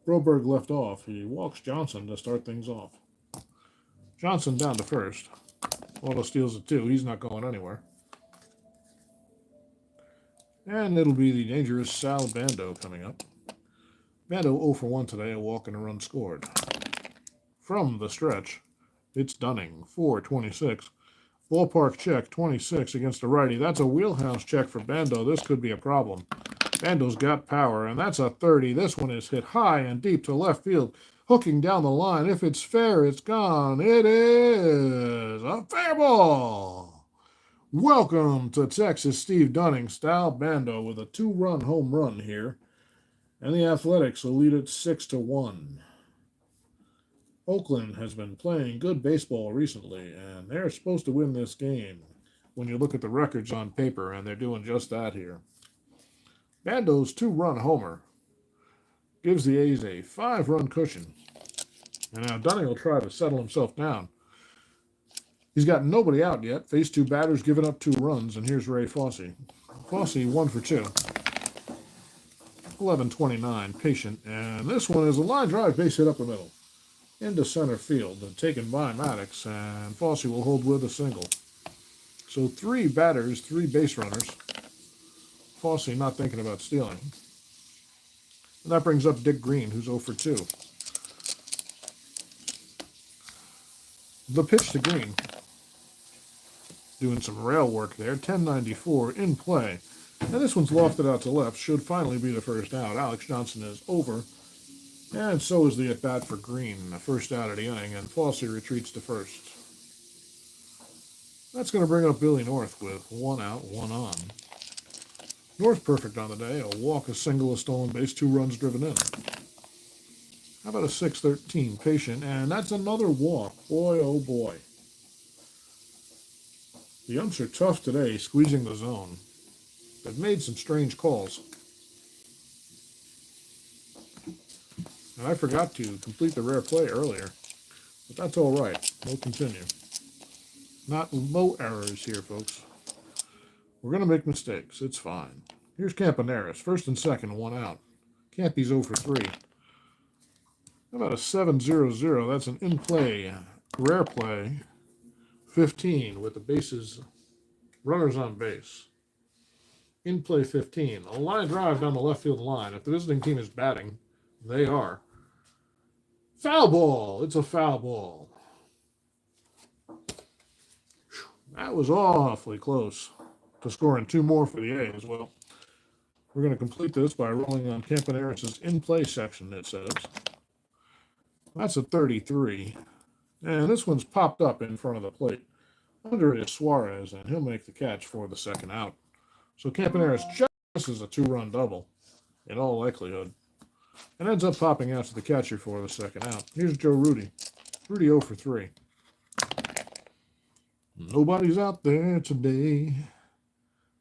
Broberg left off. He walks Johnson to start things off. Johnson down to first. Auto steals it 2. He's not going anywhere. And it'll be the dangerous Sal Bando coming up. Bando 0 for 1 today, a walk and a run scored. From the stretch, it's Dunning, 4-26. Ballpark check, 26 against a righty. That's a wheelhouse check for Bando. This could be a problem. Bando's got power, and that's a 30. This one is hit high and deep to left field, hooking down the line. If it's fair, it's gone. It is a fair ball. Welcome to Texas, Steve Dunning. Sal Bando with a 2-run home run here. And the Athletics will lead it 6-1. Oakland has been playing good baseball recently, and they're supposed to win this game when you look at the records on paper, and they're doing just that here. Bando's two-run homer gives the A's a 5-run cushion. And now Dunning will try to settle himself down. He's got nobody out yet. Faced two batters, given up 2 runs, and here's Ray Fosse. Fosse 1 for 2. 11-29, patient, and this one is a line drive base hit up the middle into center field, taken by Maddox, and Fosse will hold with a single. So 3 batters, 3 base runners. Fosse not thinking about stealing. And that brings up Dick Green, who's 0 for 2. The pitch to Green. Doing some rail work there. 10-94 in play. And this one's lofted out to left. Should finally be the first out. Alex Johnson is over. And so is the at-bat for Green. The first out of the inning. And Fosse retreats to first. That's going to bring up Billy North with 1 out, 1 on. North perfect on the day. A walk, a single, a stolen base, 2 runs driven in. How about a 6-13 patient? And that's another walk. Boy, oh boy. The umps are tough today, squeezing the zone. They've made some strange calls. And I forgot to complete the rare play earlier. But that's all right. We'll continue. Not low errors here, folks. We're going to make mistakes. It's fine. Here's Campaneris. First and second, 1 out. Campy's 0 for 3. How about a 7-0-0? That's an in-play, rare play. 15 with the bases, runners on base. In play 15. A line drive down the left field line. If the visiting team is batting, they are. Foul ball. It's a foul ball. That was awfully close to scoring 2 more for the A's. Well, we're going to complete this by rolling on Campaneris' in-play section, it says. That's a 33. And this one's popped up in front of the plate. Under it is Suarez, and he'll make the catch for the second out. So Campaneris just misses a 2-run double, in all likelihood, and ends up popping out to the catcher for the second out. Here's Joe Rudy. Rudy 0 for 3. Nobody's out there today.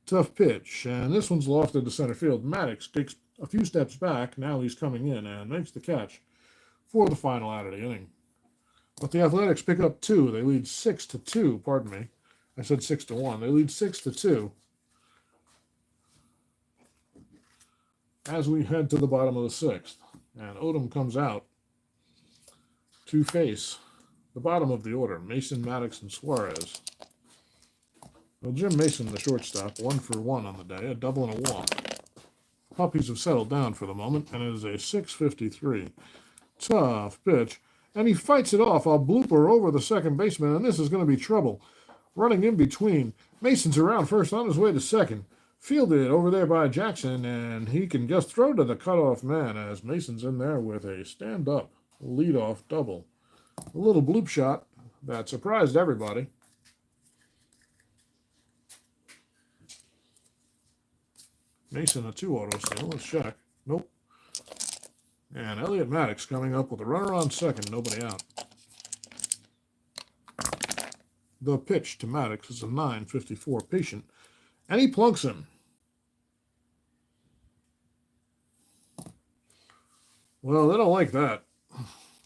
Tough pitch, and this one's lofted to center field. Maddox takes a few steps back. Now he's coming in and makes the catch for the final out of the inning. But the Athletics pick up 2. They lead 6-2. Pardon me. I said 6-1. They lead 6-2 as we head to the bottom of the 6th. And Odom comes out to face the bottom of the order. Mason, Maddox, and Suarez. Well, Jim Mason, the shortstop, 1 for 1 on the day. A double and a walk. Puppies have settled down for the moment, and it is a 6:53. Tough pitch. And he fights it off. A blooper over the second baseman, and this is going to be trouble. Running in between. Mason's around first on his way to second. Fielded over there by Jackson, and he can just throw to the cutoff man as Mason's in there with a stand-up leadoff double. A little bloop shot that surprised everybody. Mason a 2-auto steal. Let's check. Nope. And Elliot Maddox coming up with a runner on second, nobody out. The pitch to Maddox is a 9:54 patient, and he plunks him. Well, they don't like that.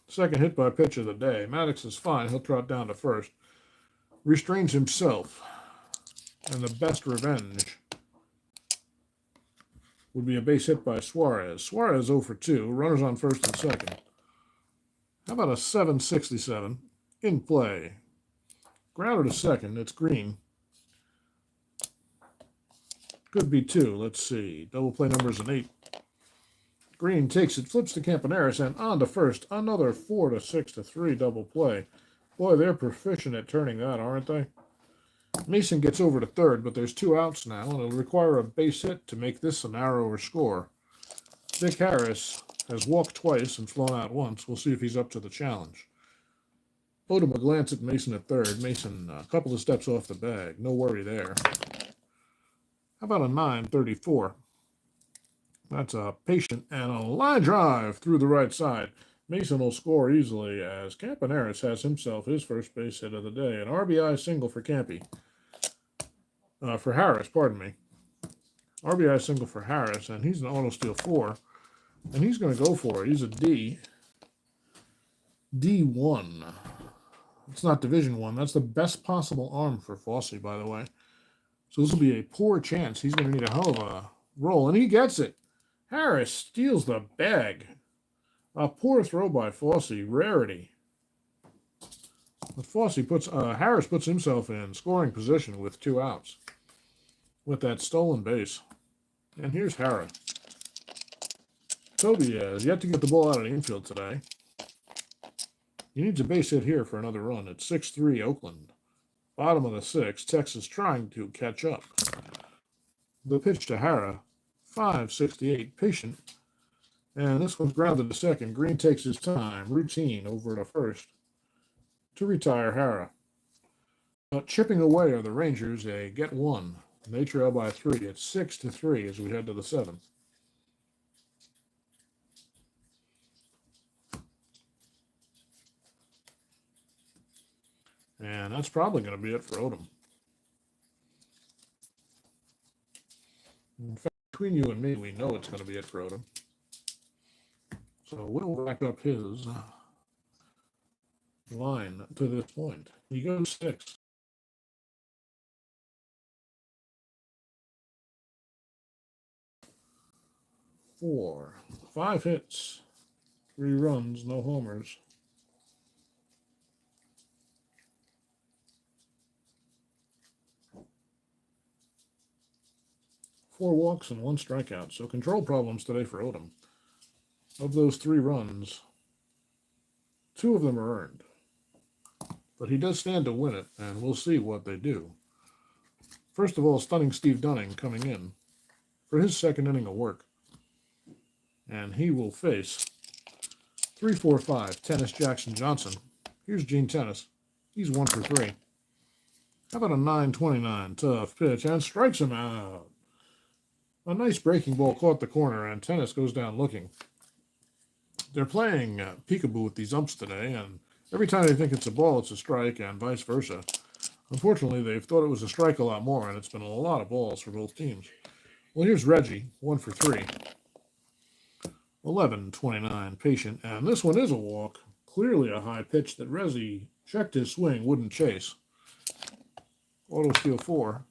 Second hit by pitch of the day. Maddox is fine. He'll trot down to first. Restrains himself. And the best revenge would be a base hit by Suarez. Suarez 0 for 2. Runners on first and second. How about a 7:67 in play? Grounder to second. It's Green. Could be 2. Let's see. Double play numbers an 8. Green takes it, flips to Campaneris, and on to first. Another 4-6-3 double play. Boy, they're proficient at turning that, aren't they? Mason gets over to third, but there's 2 outs now, and it'll require a base hit to make this a narrower score. Dick Harris has walked twice and flown out once. We'll see if he's up to the challenge. Odom a glance at Mason at third. Mason a couple of steps off the bag. No worry there. How about a 9:34? That's a patient and a line drive through the right side. Mason will score easily as Campaneris has himself his first base hit of the day. An RBI single for Campy. For Harris, pardon me. RBI single for Harris, and he's an auto steal 4. And he's going to go for it. He's a D. D1. It's not Division 1. That's the best possible arm for Fossey, by the way. So this will be a poor chance. He's going to need a hell of a roll, and he gets it. Harris steals the bag. A poor throw by Fossey. Rarity. But Harris puts himself in scoring position with 2 outs with that stolen base. And here's Harris. Toby has yet to get the ball out of the infield today. He needs a base hit here for another run. It's 6-3 Oakland. Bottom of the 6th. Texas trying to catch up. The pitch to Hara. 5-68. Patient. And this one's grounded to second. Green takes his time. Routine over to first to retire Hara. Chipping away are the Rangers. They get 1. They trail by 3. It's 6-3 as we head to the 7th. And that's probably going to be it for Odom. In fact, between you and me, we know it's going to be it for Odom. So we'll rack up his line to this point. He goes 6. Four. 5 hits. 3 runs, no homers. 4 walks and 1 strikeout. So control problems today for Odom. Of those 3 runs, 2 of them are earned. But he does stand to win it, and we'll see what they do. First of all, stunning Steve Dunning coming in for his second inning of work. And he will face 3-4-5 Tennis Jackson Johnson. Here's Gene Tennis. He's 1 for 3. How about a 9-29 tough pitch and strikes him out. A nice breaking ball caught the corner, and Tennis goes down looking. They're playing peekaboo with these umps today, and every time they think it's a ball, it's a strike, and vice versa. Unfortunately, they've thought it was a strike a lot more, and it's been a lot of balls for both teams. Well, here's Reggie, 1 for 3. 11-29, patient, and this one is a walk. Clearly a high pitch that Reggie checked his swing, wouldn't chase. Auto steal 4.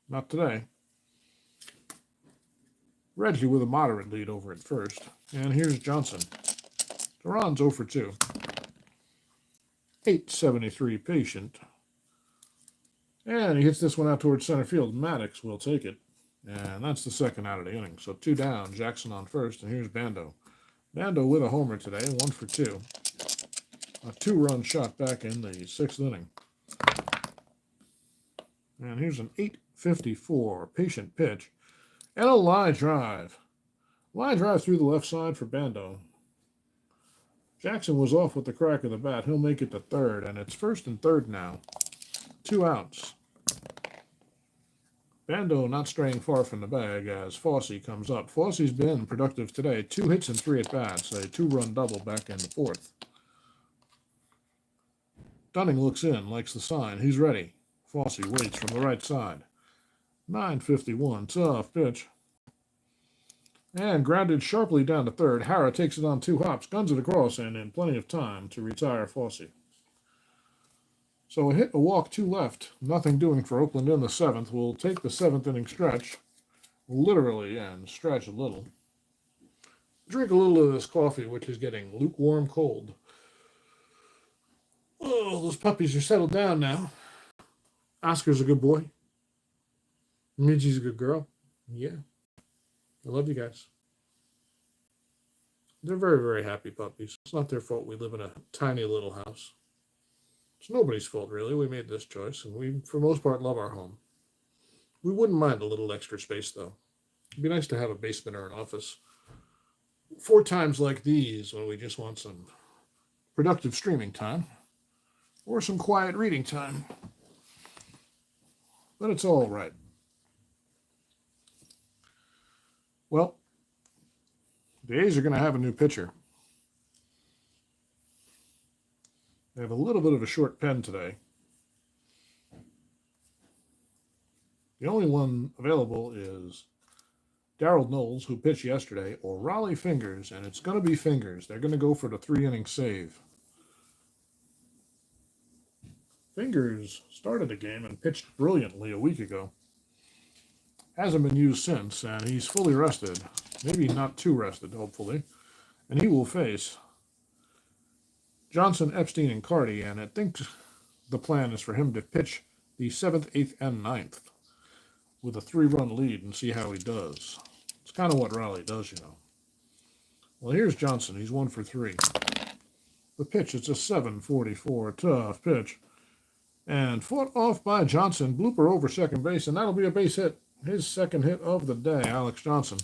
Not today. Reggie with a moderate lead over at first. And here's Johnson. Duran's 0 for 2. 8-73 patient. And he hits this one out towards center field. Maddox will take it. And that's the second out of the inning. So 2 down. Jackson on first. And here's Bando. Bando with a homer today. 1 for 2. A 2-run shot back in the 6th inning. And here's an 8-54 patient pitch. And a line drive. Line drive through the left side for Bando. Jackson was off with the crack of the bat. He'll make it to third, and it's 1st and 3rd now. 2 outs. Bando not straying far from the bag as Fossey comes up. Fossey's been productive today. 2 hits and 3 at-bats. A 2-run double back in the 4th. Dunning looks in, likes the sign. He's ready. Fossey waits from the right side. 9-51, tough pitch. And grounded sharply down to third. Hara takes it on 2 hops, guns it across, and in plenty of time to retire Fossey. So a hit, a walk, 2 left. Nothing doing for Oakland in the 7th. We'll take the 7th inning stretch, literally, and stretch a little. Drink a little of this coffee, which is getting lukewarm cold. Oh, those puppies are settled down now. Oscar's a good boy. Midgie's a good girl. Yeah. I love you guys. They're very, very happy puppies. It's not their fault we live in a tiny little house. It's nobody's fault, really. We made this choice, and we, for the most part, love our home. We wouldn't mind a little extra space, though. It'd be nice to have a basement or an office. 4 times like these when we just want some productive streaming time or some quiet reading time. But it's all right. Well, the A's are going to have a new pitcher. They have a little bit of a short pen today. The only one available is Darryl Knowles, who pitched yesterday, or Raleigh Fingers, and it's going to be Fingers. They're going to go for the 3-inning save. Fingers started the game and pitched brilliantly a week ago. Hasn't been used since, and he's fully rested. Maybe not too rested, hopefully. And he will face Johnson, Epstein, and Carty, and I think the plan is for him to pitch the 7th, 8th, and 9th with a 3-run lead and see how he does. It's kind of what Raleigh does, you know. Well, here's Johnson. He's 1 for 3. The pitch, it's a 7.44, tough pitch. And fought off by Johnson. Blooper over second base, and that'll be a base hit. His second hit of the day, Alex Johnson.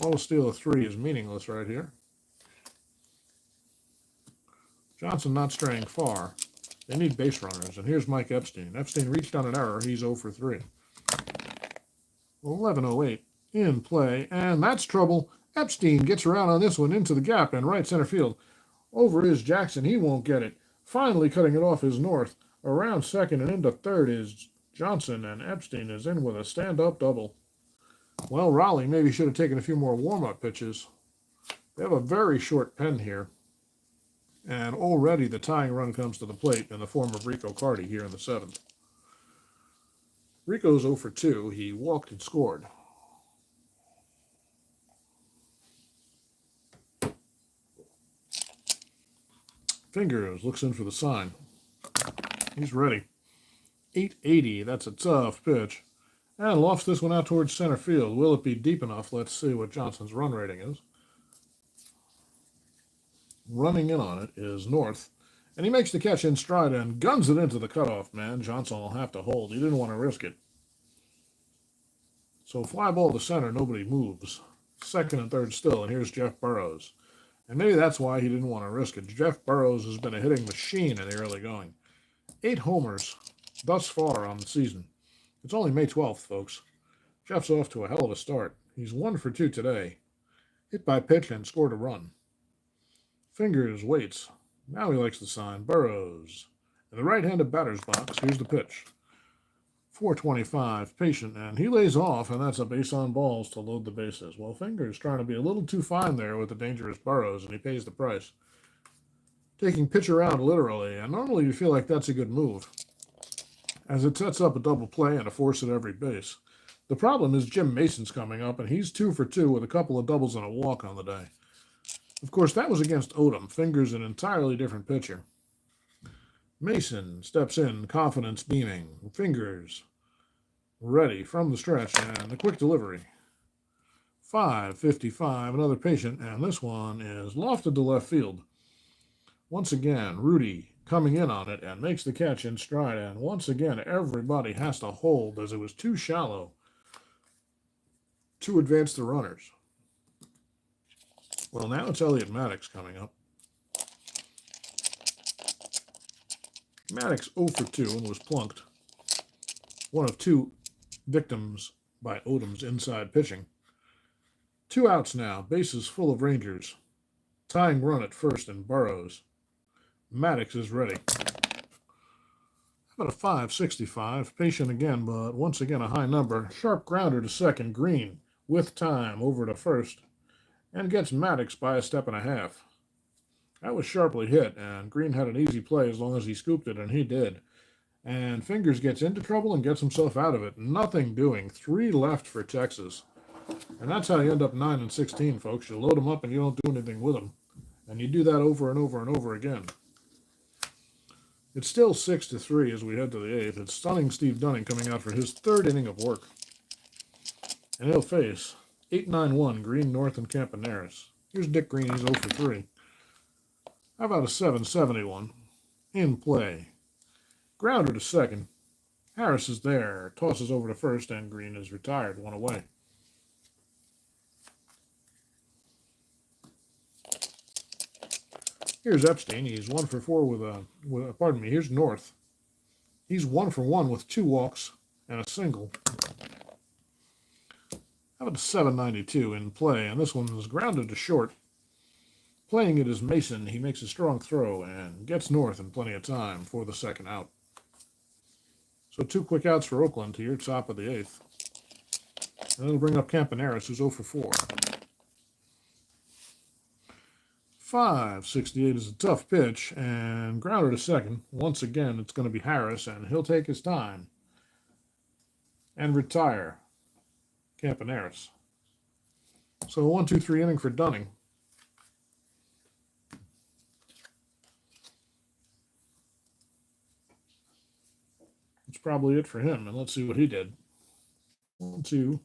All steal of 3 is meaningless right here. Johnson not straying far. They need base runners, and here's Mike Epstein. Epstein reached on an error. He's 0 for 3. 11:08 in play, and that's trouble. Epstein gets around on this one into the gap in right center field. Over is Jackson. He won't get it. Finally cutting it off is North. Around second and into third is Johnson, and Epstein is in with a stand-up double. Well, Raleigh maybe should have taken a few more warm-up pitches. They have a very short pen here. And already the tying run comes to the plate in the form of Rico Carty here in the 7th. Rico's 0 for 2. He walked and scored. Fingers looks in for the sign. He's ready. 880. That's a tough pitch. And lofts this one out towards center field. Will it be deep enough? Let's see what Johnson's run rating is. Running in on it is North. And he makes the catch in stride and guns it into the cutoff man. Johnson will have to hold. He didn't want to risk it. So fly ball to center. Nobody moves. Second and third still. And here's Jeff Burrows. And maybe that's why he didn't want to risk it. Jeff Burrows has been a hitting machine in the early going. 8 homers thus far on the season. It's only May 12th, folks. Jeff's off to a hell of a start. He's 1 for 2 today. Hit by pitch and scored a run. Fingers waits. Now he likes the sign. Burrows. In the right-handed batter's box, here's the pitch. 425, patient, and he lays off, and that's a base on balls to load the bases. Well, Fingers trying to be a little too fine there with the dangerous Burrows, and he pays the price. Taking pitch around literally, and normally you feel like that's a good move, as it sets up a double play and a force at every base. The problem is Jim Mason's coming up, and he's 2 for 2 with a couple of doubles and a walk on the day. Of course, that was against Odom. Fingers an entirely different pitcher. Mason steps in, confidence beaming. Fingers ready from the stretch, and the quick delivery. 5:55, another patient, and this one is lofted to left field. Once again, Rudy coming in on it and makes the catch in stride, and once again, everybody has to hold as it was too shallow to advance the runners. Well, now it's Elliot Maddox coming up. Maddox 0 for 2 and was plunked. One of 2 victims by Odom's inside pitching. 2 outs now, bases full of Rangers. Tying run at first and Burrows. Maddox is ready. About a 5.65, patient again, but once again a high number. Sharp grounder to second, Green, with time, over to first, and gets Maddox by a step and a half. That was sharply hit, and Green had an easy play as long as he scooped it, and he did. And Fingers gets into trouble and gets himself out of it. Nothing doing. 3 left for Texas. And that's how you end up 9-16, folks. You load them up and you don't do anything with them. And you do that over and over and over again. It's still 6-3 as we head to the 8th. It's stunning Steve Dunning coming out for his 3rd inning of work. And he'll face 8-9-1, Green, North, and Campaneris. Here's Dick Green. He's 0 for 3. How about a 7.71? In play. Grounder to second. Harris is there. Tosses over to first, and Green is retired. 1 away. Here's Epstein. He's 1 for 4 with pardon me. Here's North. He's 1 for 1 with 2 walks and a single. How about a 7.92 in play? And this one is grounded to short. Playing it as Mason, he makes a strong throw and gets North in plenty of time for the second out. So 2 quick outs for Oakland here, top of the 8th. And it'll bring up Campaneris, who's 0 for 4. 568 is a tough pitch, and grounder to second. Once again, it's going to be Harris, and he'll take his time and retire Campaneris. So a 1-2-3 inning for Dunning. That's probably it for him, and let's see what he did. 1, 2,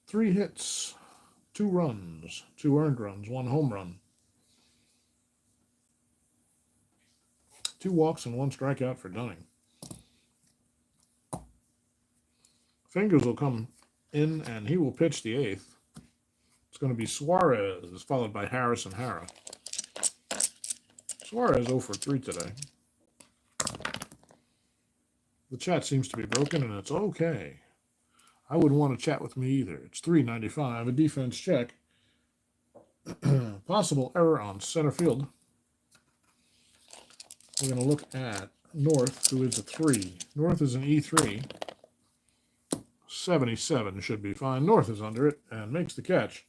3 hits, 2 runs, 2 earned runs, 1 home run, 2 walks, and 1 strikeout for Dunning. Fingers will come in, and he will pitch the 8th. It's going to be Suarez, followed by Harris and Hara. Suarez 0 for 3 today. The chat seems to be broken, and it's okay. I wouldn't want to chat with me either. It's 395, a defense check. Possible error on center field. We're going to look at North, who is a 3. North is an E3. 77 should be fine. North is under it and makes the catch.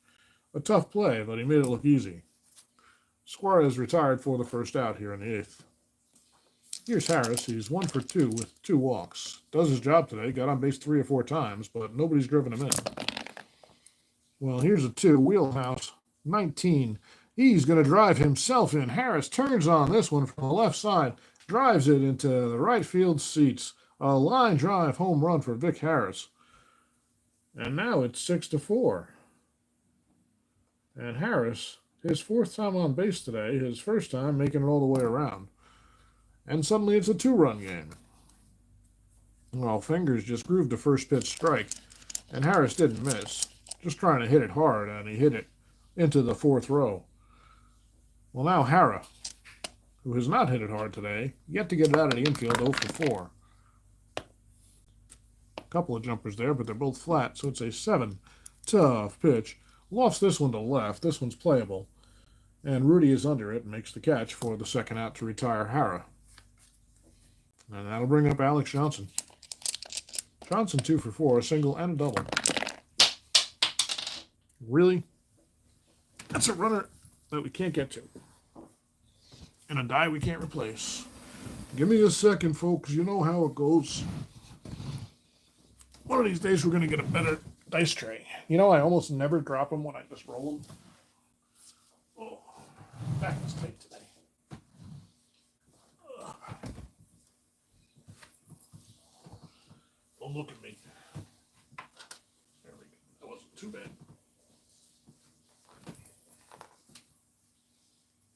A tough play, but he made it look easy. Suarez retired for the first out here in the 8th. Here's Harris. He's 1 for 2 with 2 walks. Does his job today. Got on base 3 or 4 times, but nobody's driven him in. Well, here's a 2. Wheelhouse 19. He's going to drive himself in. Harris turns on this one from the left side. Drives it into the right field seats. A line drive home run for Vic Harris. And now it's 6-4. And Harris, his 4th time on base today, his first time making it all the way around. And suddenly it's a 2-run game. Well, Fingers just grooved the first pitch strike, and Harris didn't miss. Just trying to hit it hard, and he hit it into the 4th row. Well, now Hara, who has not hit it hard today, yet to get it out of the infield, 0 for 4. A couple of jumpers there, but they're both flat, so it's a 7. Tough pitch. Lofts this one to left. This one's playable. And Rudy is under it and makes the catch for the second out to retire Hara. And that'll bring up Alex Johnson. Johnson 2 for 4, a single and a double. Really? That's a runner that we can't get to. And a die we can't replace. Give me a second, folks. You know how it goes. One of these days we're going to get a better dice tray. You know, I almost never drop them when I just roll them. Oh, back is tight today. Don't look at me. There we go. That wasn't too bad.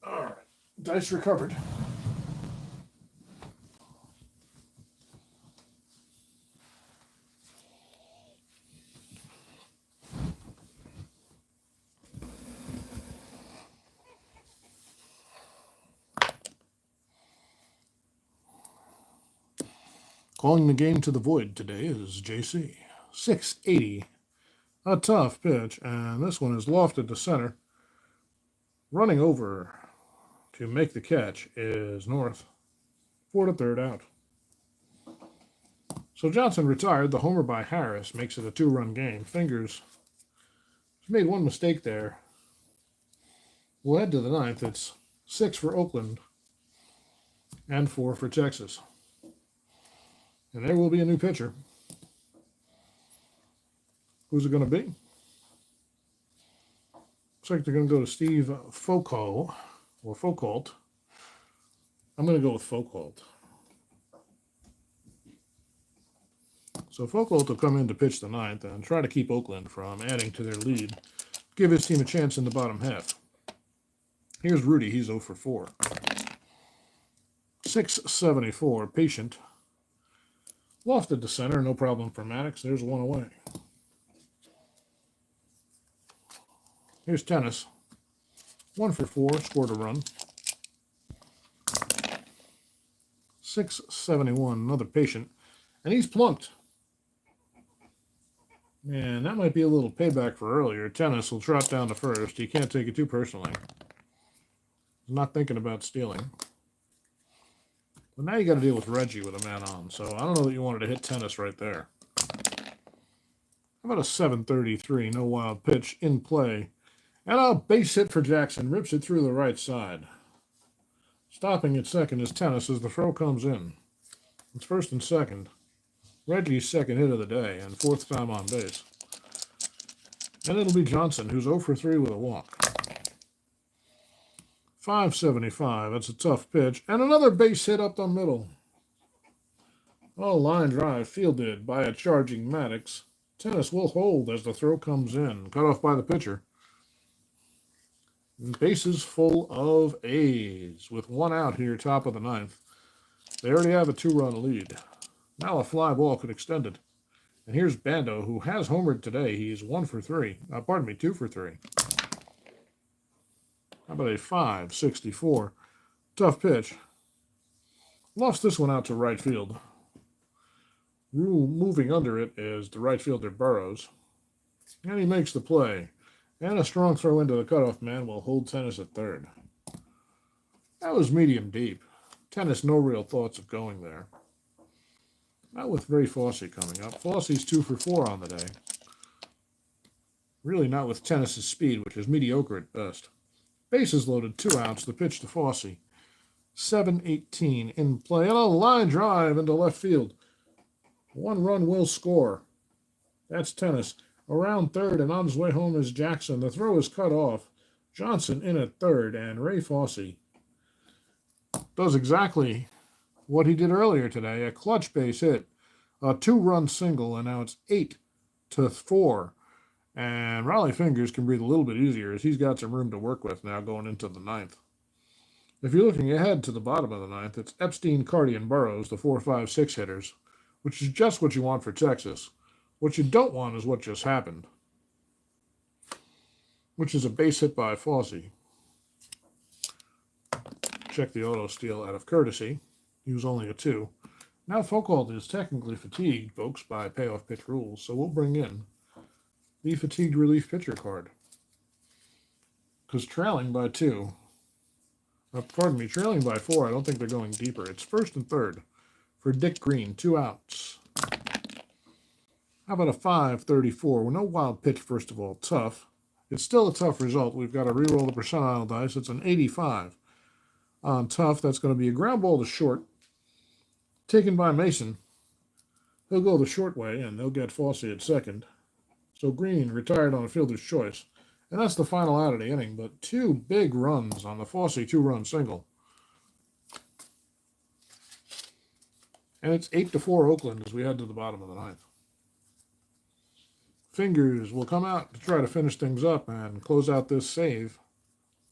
All right. Dice recovered. Calling the game to the void today is JC. 680. A tough pitch, and this one is lofted to center. Running over to make the catch is North for the 3rd out. So Johnson retired. The homer by Harris makes it a 2-run game. Fingers made one mistake there. We'll head to the 9th. It's 6 for Oakland and 4 for Texas. And there will be a new pitcher. Who's it going to be? Looks like they're going to go to Steve Foucault, or Foucault. I'm going to go with Foucault. So Foucault will come in to pitch the 9th and try to keep Oakland from adding to their lead. Give his team a chance in the bottom half. Here's Rudy. He's 0 for 4. 674. Patient. Lofted to center, no problem for Maddox. There's 1 away. Here's Tennis. 1 for 4, scored a run. 671, another patient. And he's plunked. Man, that might be a little payback for earlier. Tennis will trot down to first. He can't take it too personally. He's not thinking about stealing. But now you got to deal with Reggie with a man on. So I don't know that you wanted to hit tennis right there. How about a 733, no wild pitch, in play. And a base hit for Jackson. Rips it through the right side. Stopping at second is tennis as the throw comes in. It's first and second. Reggie's second hit of the day and fourth time on base. And it'll be Johnson, who's 0 for 3 with a walk. 575, that's a tough pitch. And another base hit up the middle. Oh, line drive fielded by a charging Maddox. Tennis will hold as the throw comes in. Cut off by the pitcher. Bases full of A's with one out here, top of the ninth. They already have a 2-run lead. Now a fly ball could extend it. And here's Bando, who has homered today. He's 1 for 3. 2 for 3. How about a 564? Tough pitch. Lost this one out to right field. Moving under it is the right fielder Burrows. And he makes the play. And a strong throw into the cutoff man will hold Tennis at third. That was medium deep. Tennis, no real thoughts of going there. Not with Ray Fosse coming up. Fosse's 2 for 4 on the day. Really not with Tennis's speed, which is mediocre at best. Bases loaded, 2 outs. The pitch to Fosse. 7-18 in play. And a line drive into left field. 1 run will score. That's Tennis. Around third and on his way home is Jackson. The throw is cut off. Johnson in at third, and Ray Fosse does exactly what he did earlier today. A clutch base hit, a 2-run single, and now it's 8-4. And Raleigh Fingers can breathe a little bit easier as he's got some room to work with now going into the ninth. If you're looking ahead to the bottom of the ninth, it's Epstein, Carty, and Burrows, the 4, 5, 6 hitters, which is just what you want for Texas. What you don't want is what just happened, which is a base hit by Fosse. Check the auto steal out of courtesy. He was only a 2. Now Foucault is technically fatigued, folks, by payoff pitch rules, so we'll bring in the fatigued relief pitcher card. Because trailing by 2, trailing by 4, I don't think they're going deeper. It's first and third for Dick Green, 2 outs. How about a 534? Well, no wild pitch, first of all. Tough. It's still a tough result. We've got to re-roll the percentile dice. It's an 85. On tough, that's going to be a ground ball to short. Taken by Mason. He'll go the short way, and they'll get Fosse at second. So Green retired on a fielder's choice. And that's the final out of the inning. But 2 big runs on the Fosse 2-run single. And it's 8-4 Oakland as we head to the bottom of the ninth. Fingers will come out to try to finish things up and close out this save.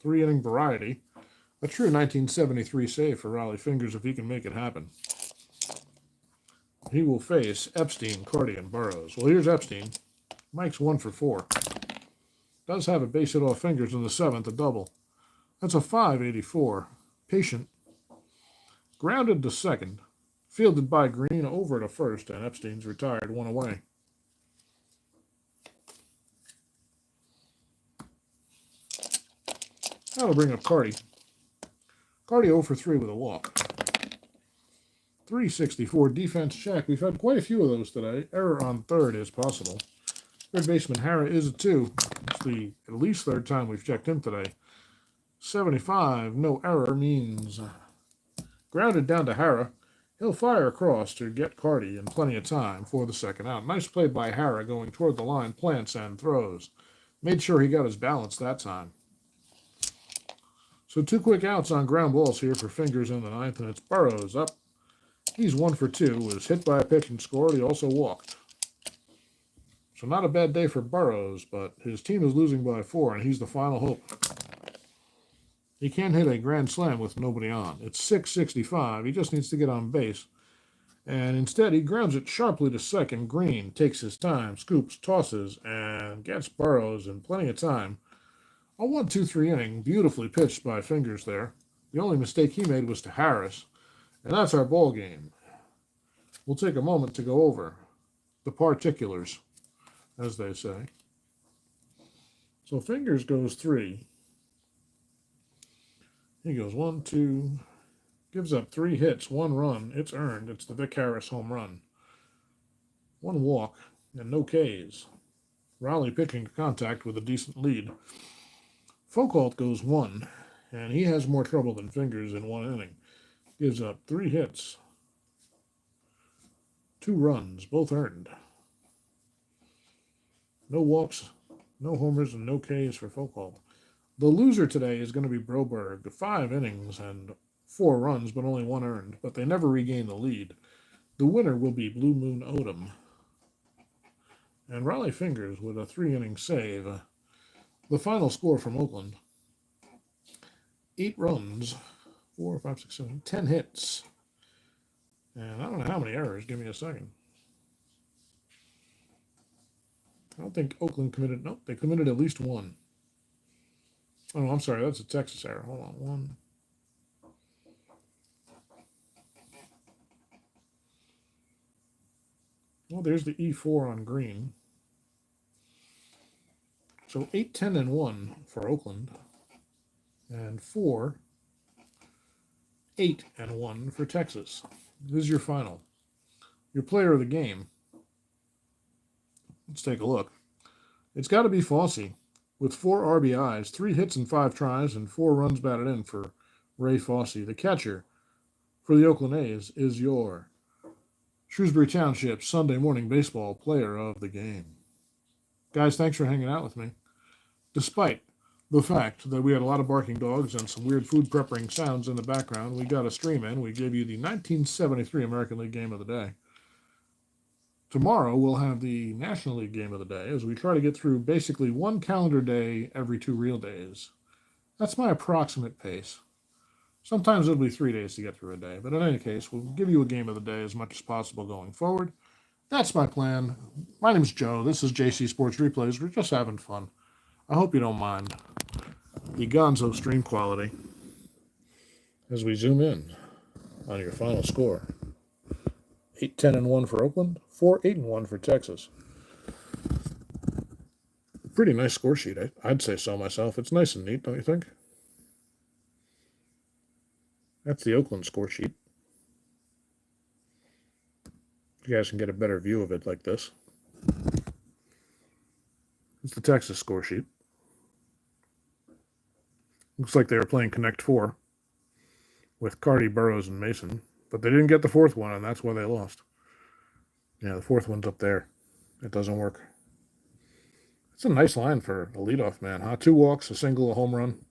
3-inning variety. A true 1973 save for Raleigh Fingers if he can make it happen. He will face Epstein, Carty, and Burrows. Well, here's Epstein. Mike's 1 for 4. Does have a base hit off Fingers in the 7th, a double. That's a 584. Patient. Grounded to second. Fielded by Green over to first, and Epstein's retired 1 away. That'll bring up Carty. Carty 0 for 3 with a walk. 364 defense check. We've had quite a few of those today. Error on third is possible. Third baseman Hara is a 2. It's the at least third time we've checked him today. 75, no error means grounded down to Hara. He'll fire across to get Carty in plenty of time for the second out. Nice play by Hara going toward the line, plants and throws. Made sure he got his balance that time. So 2 quick outs on ground balls here for Fingers in the ninth, and it's Burrows up. He's 1 for 2, was hit by a pitch and scored. He also walked. So not a bad day for Burrows, but his team is losing by 4, and he's the final hope. He can't hit a grand slam with nobody on. It's 665. He just needs to get on base. And instead, he grounds it sharply to second. Green takes his time, scoops, tosses, and gets Burrows in plenty of time. A 1-2-3 inning, beautifully pitched by Fingers there. The only mistake he made was to Harris. And that's our ball game. We'll take a moment to go over the particulars, as they say. So Fingers goes 3. He goes 1, 2, gives up 3 hits, 1 run. It's earned. It's the Vic Harris home run. 1 walk and no Ks. Raleigh picking contact with a decent lead. Foucault goes 1, and he has more trouble than Fingers in 1 inning. Gives up 3 hits, 2 runs, both earned. No walks, no homers, and no Ks for Foucault. The loser today is going to be Broberg. 5 innings and 4 runs, but only 1 earned. But they never regain the lead. The winner will be Blue Moon Odom. And Raleigh Fingers with a 3-inning save. The final score from Oakland: 8 runs, 4, 5, 6, 7, 10 hits. And I don't know how many errors. Give me a second. I don't think Oakland committed. Nope, they committed at least 1. Oh, I'm sorry. That's a Texas error. Hold on. 1. Well, there's the E4 on green. So 8, 10, and 1 for Oakland. And 4, 8, and 1 for Texas. This is your final. Your player of the game. Let's take a look. It's got to be Fossey with 4 RBIs, 3 hits and 5 tries, and 4 runs batted in for Ray Fossey. The catcher for the Oakland A's is your Shrewsbury Township Sunday Morning Baseball player of the game. Guys, thanks for hanging out with me. Despite the fact that we had a lot of barking dogs and some weird food preparing sounds in the background, we got a stream in. We gave you the 1973 American League Game of the Day. Tomorrow we'll have the National League Game of the Day as we try to get through basically 1 calendar day every 2 real days. That's my approximate pace. Sometimes it'll be 3 days to get through a day, but in any case, we'll give you a game of the day as much as possible going forward. That's my plan. My name's Joe. This is JC Sports Replays. We're just having fun. I hope you don't mind the gonzo stream quality as we zoom in on your final score. 8, 10, and 1 for Oakland, 4, 8, and 1 for Texas. Pretty nice score sheet, I'd say so myself. It's nice and neat, don't you think? That's the Oakland score sheet. You guys can get a better view of it like this. It's the Texas score sheet. Looks like they were playing Connect 4 with Carty, Burrows, and Mason. But they didn't get the 4th one, and that's why they lost. Yeah, the 4th one's up there. It doesn't work. It's a nice line for a leadoff man, huh? 2 walks, a single, a home run.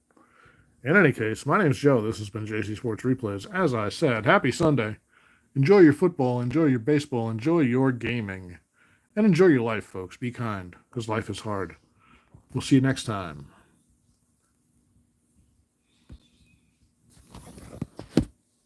In any case, my name's Joe. This has been JC Sports Replays. As I said, happy Sunday. Enjoy your football, enjoy your baseball, enjoy your gaming. And enjoy your life, folks. Be kind, because life is hard. We'll see you next time.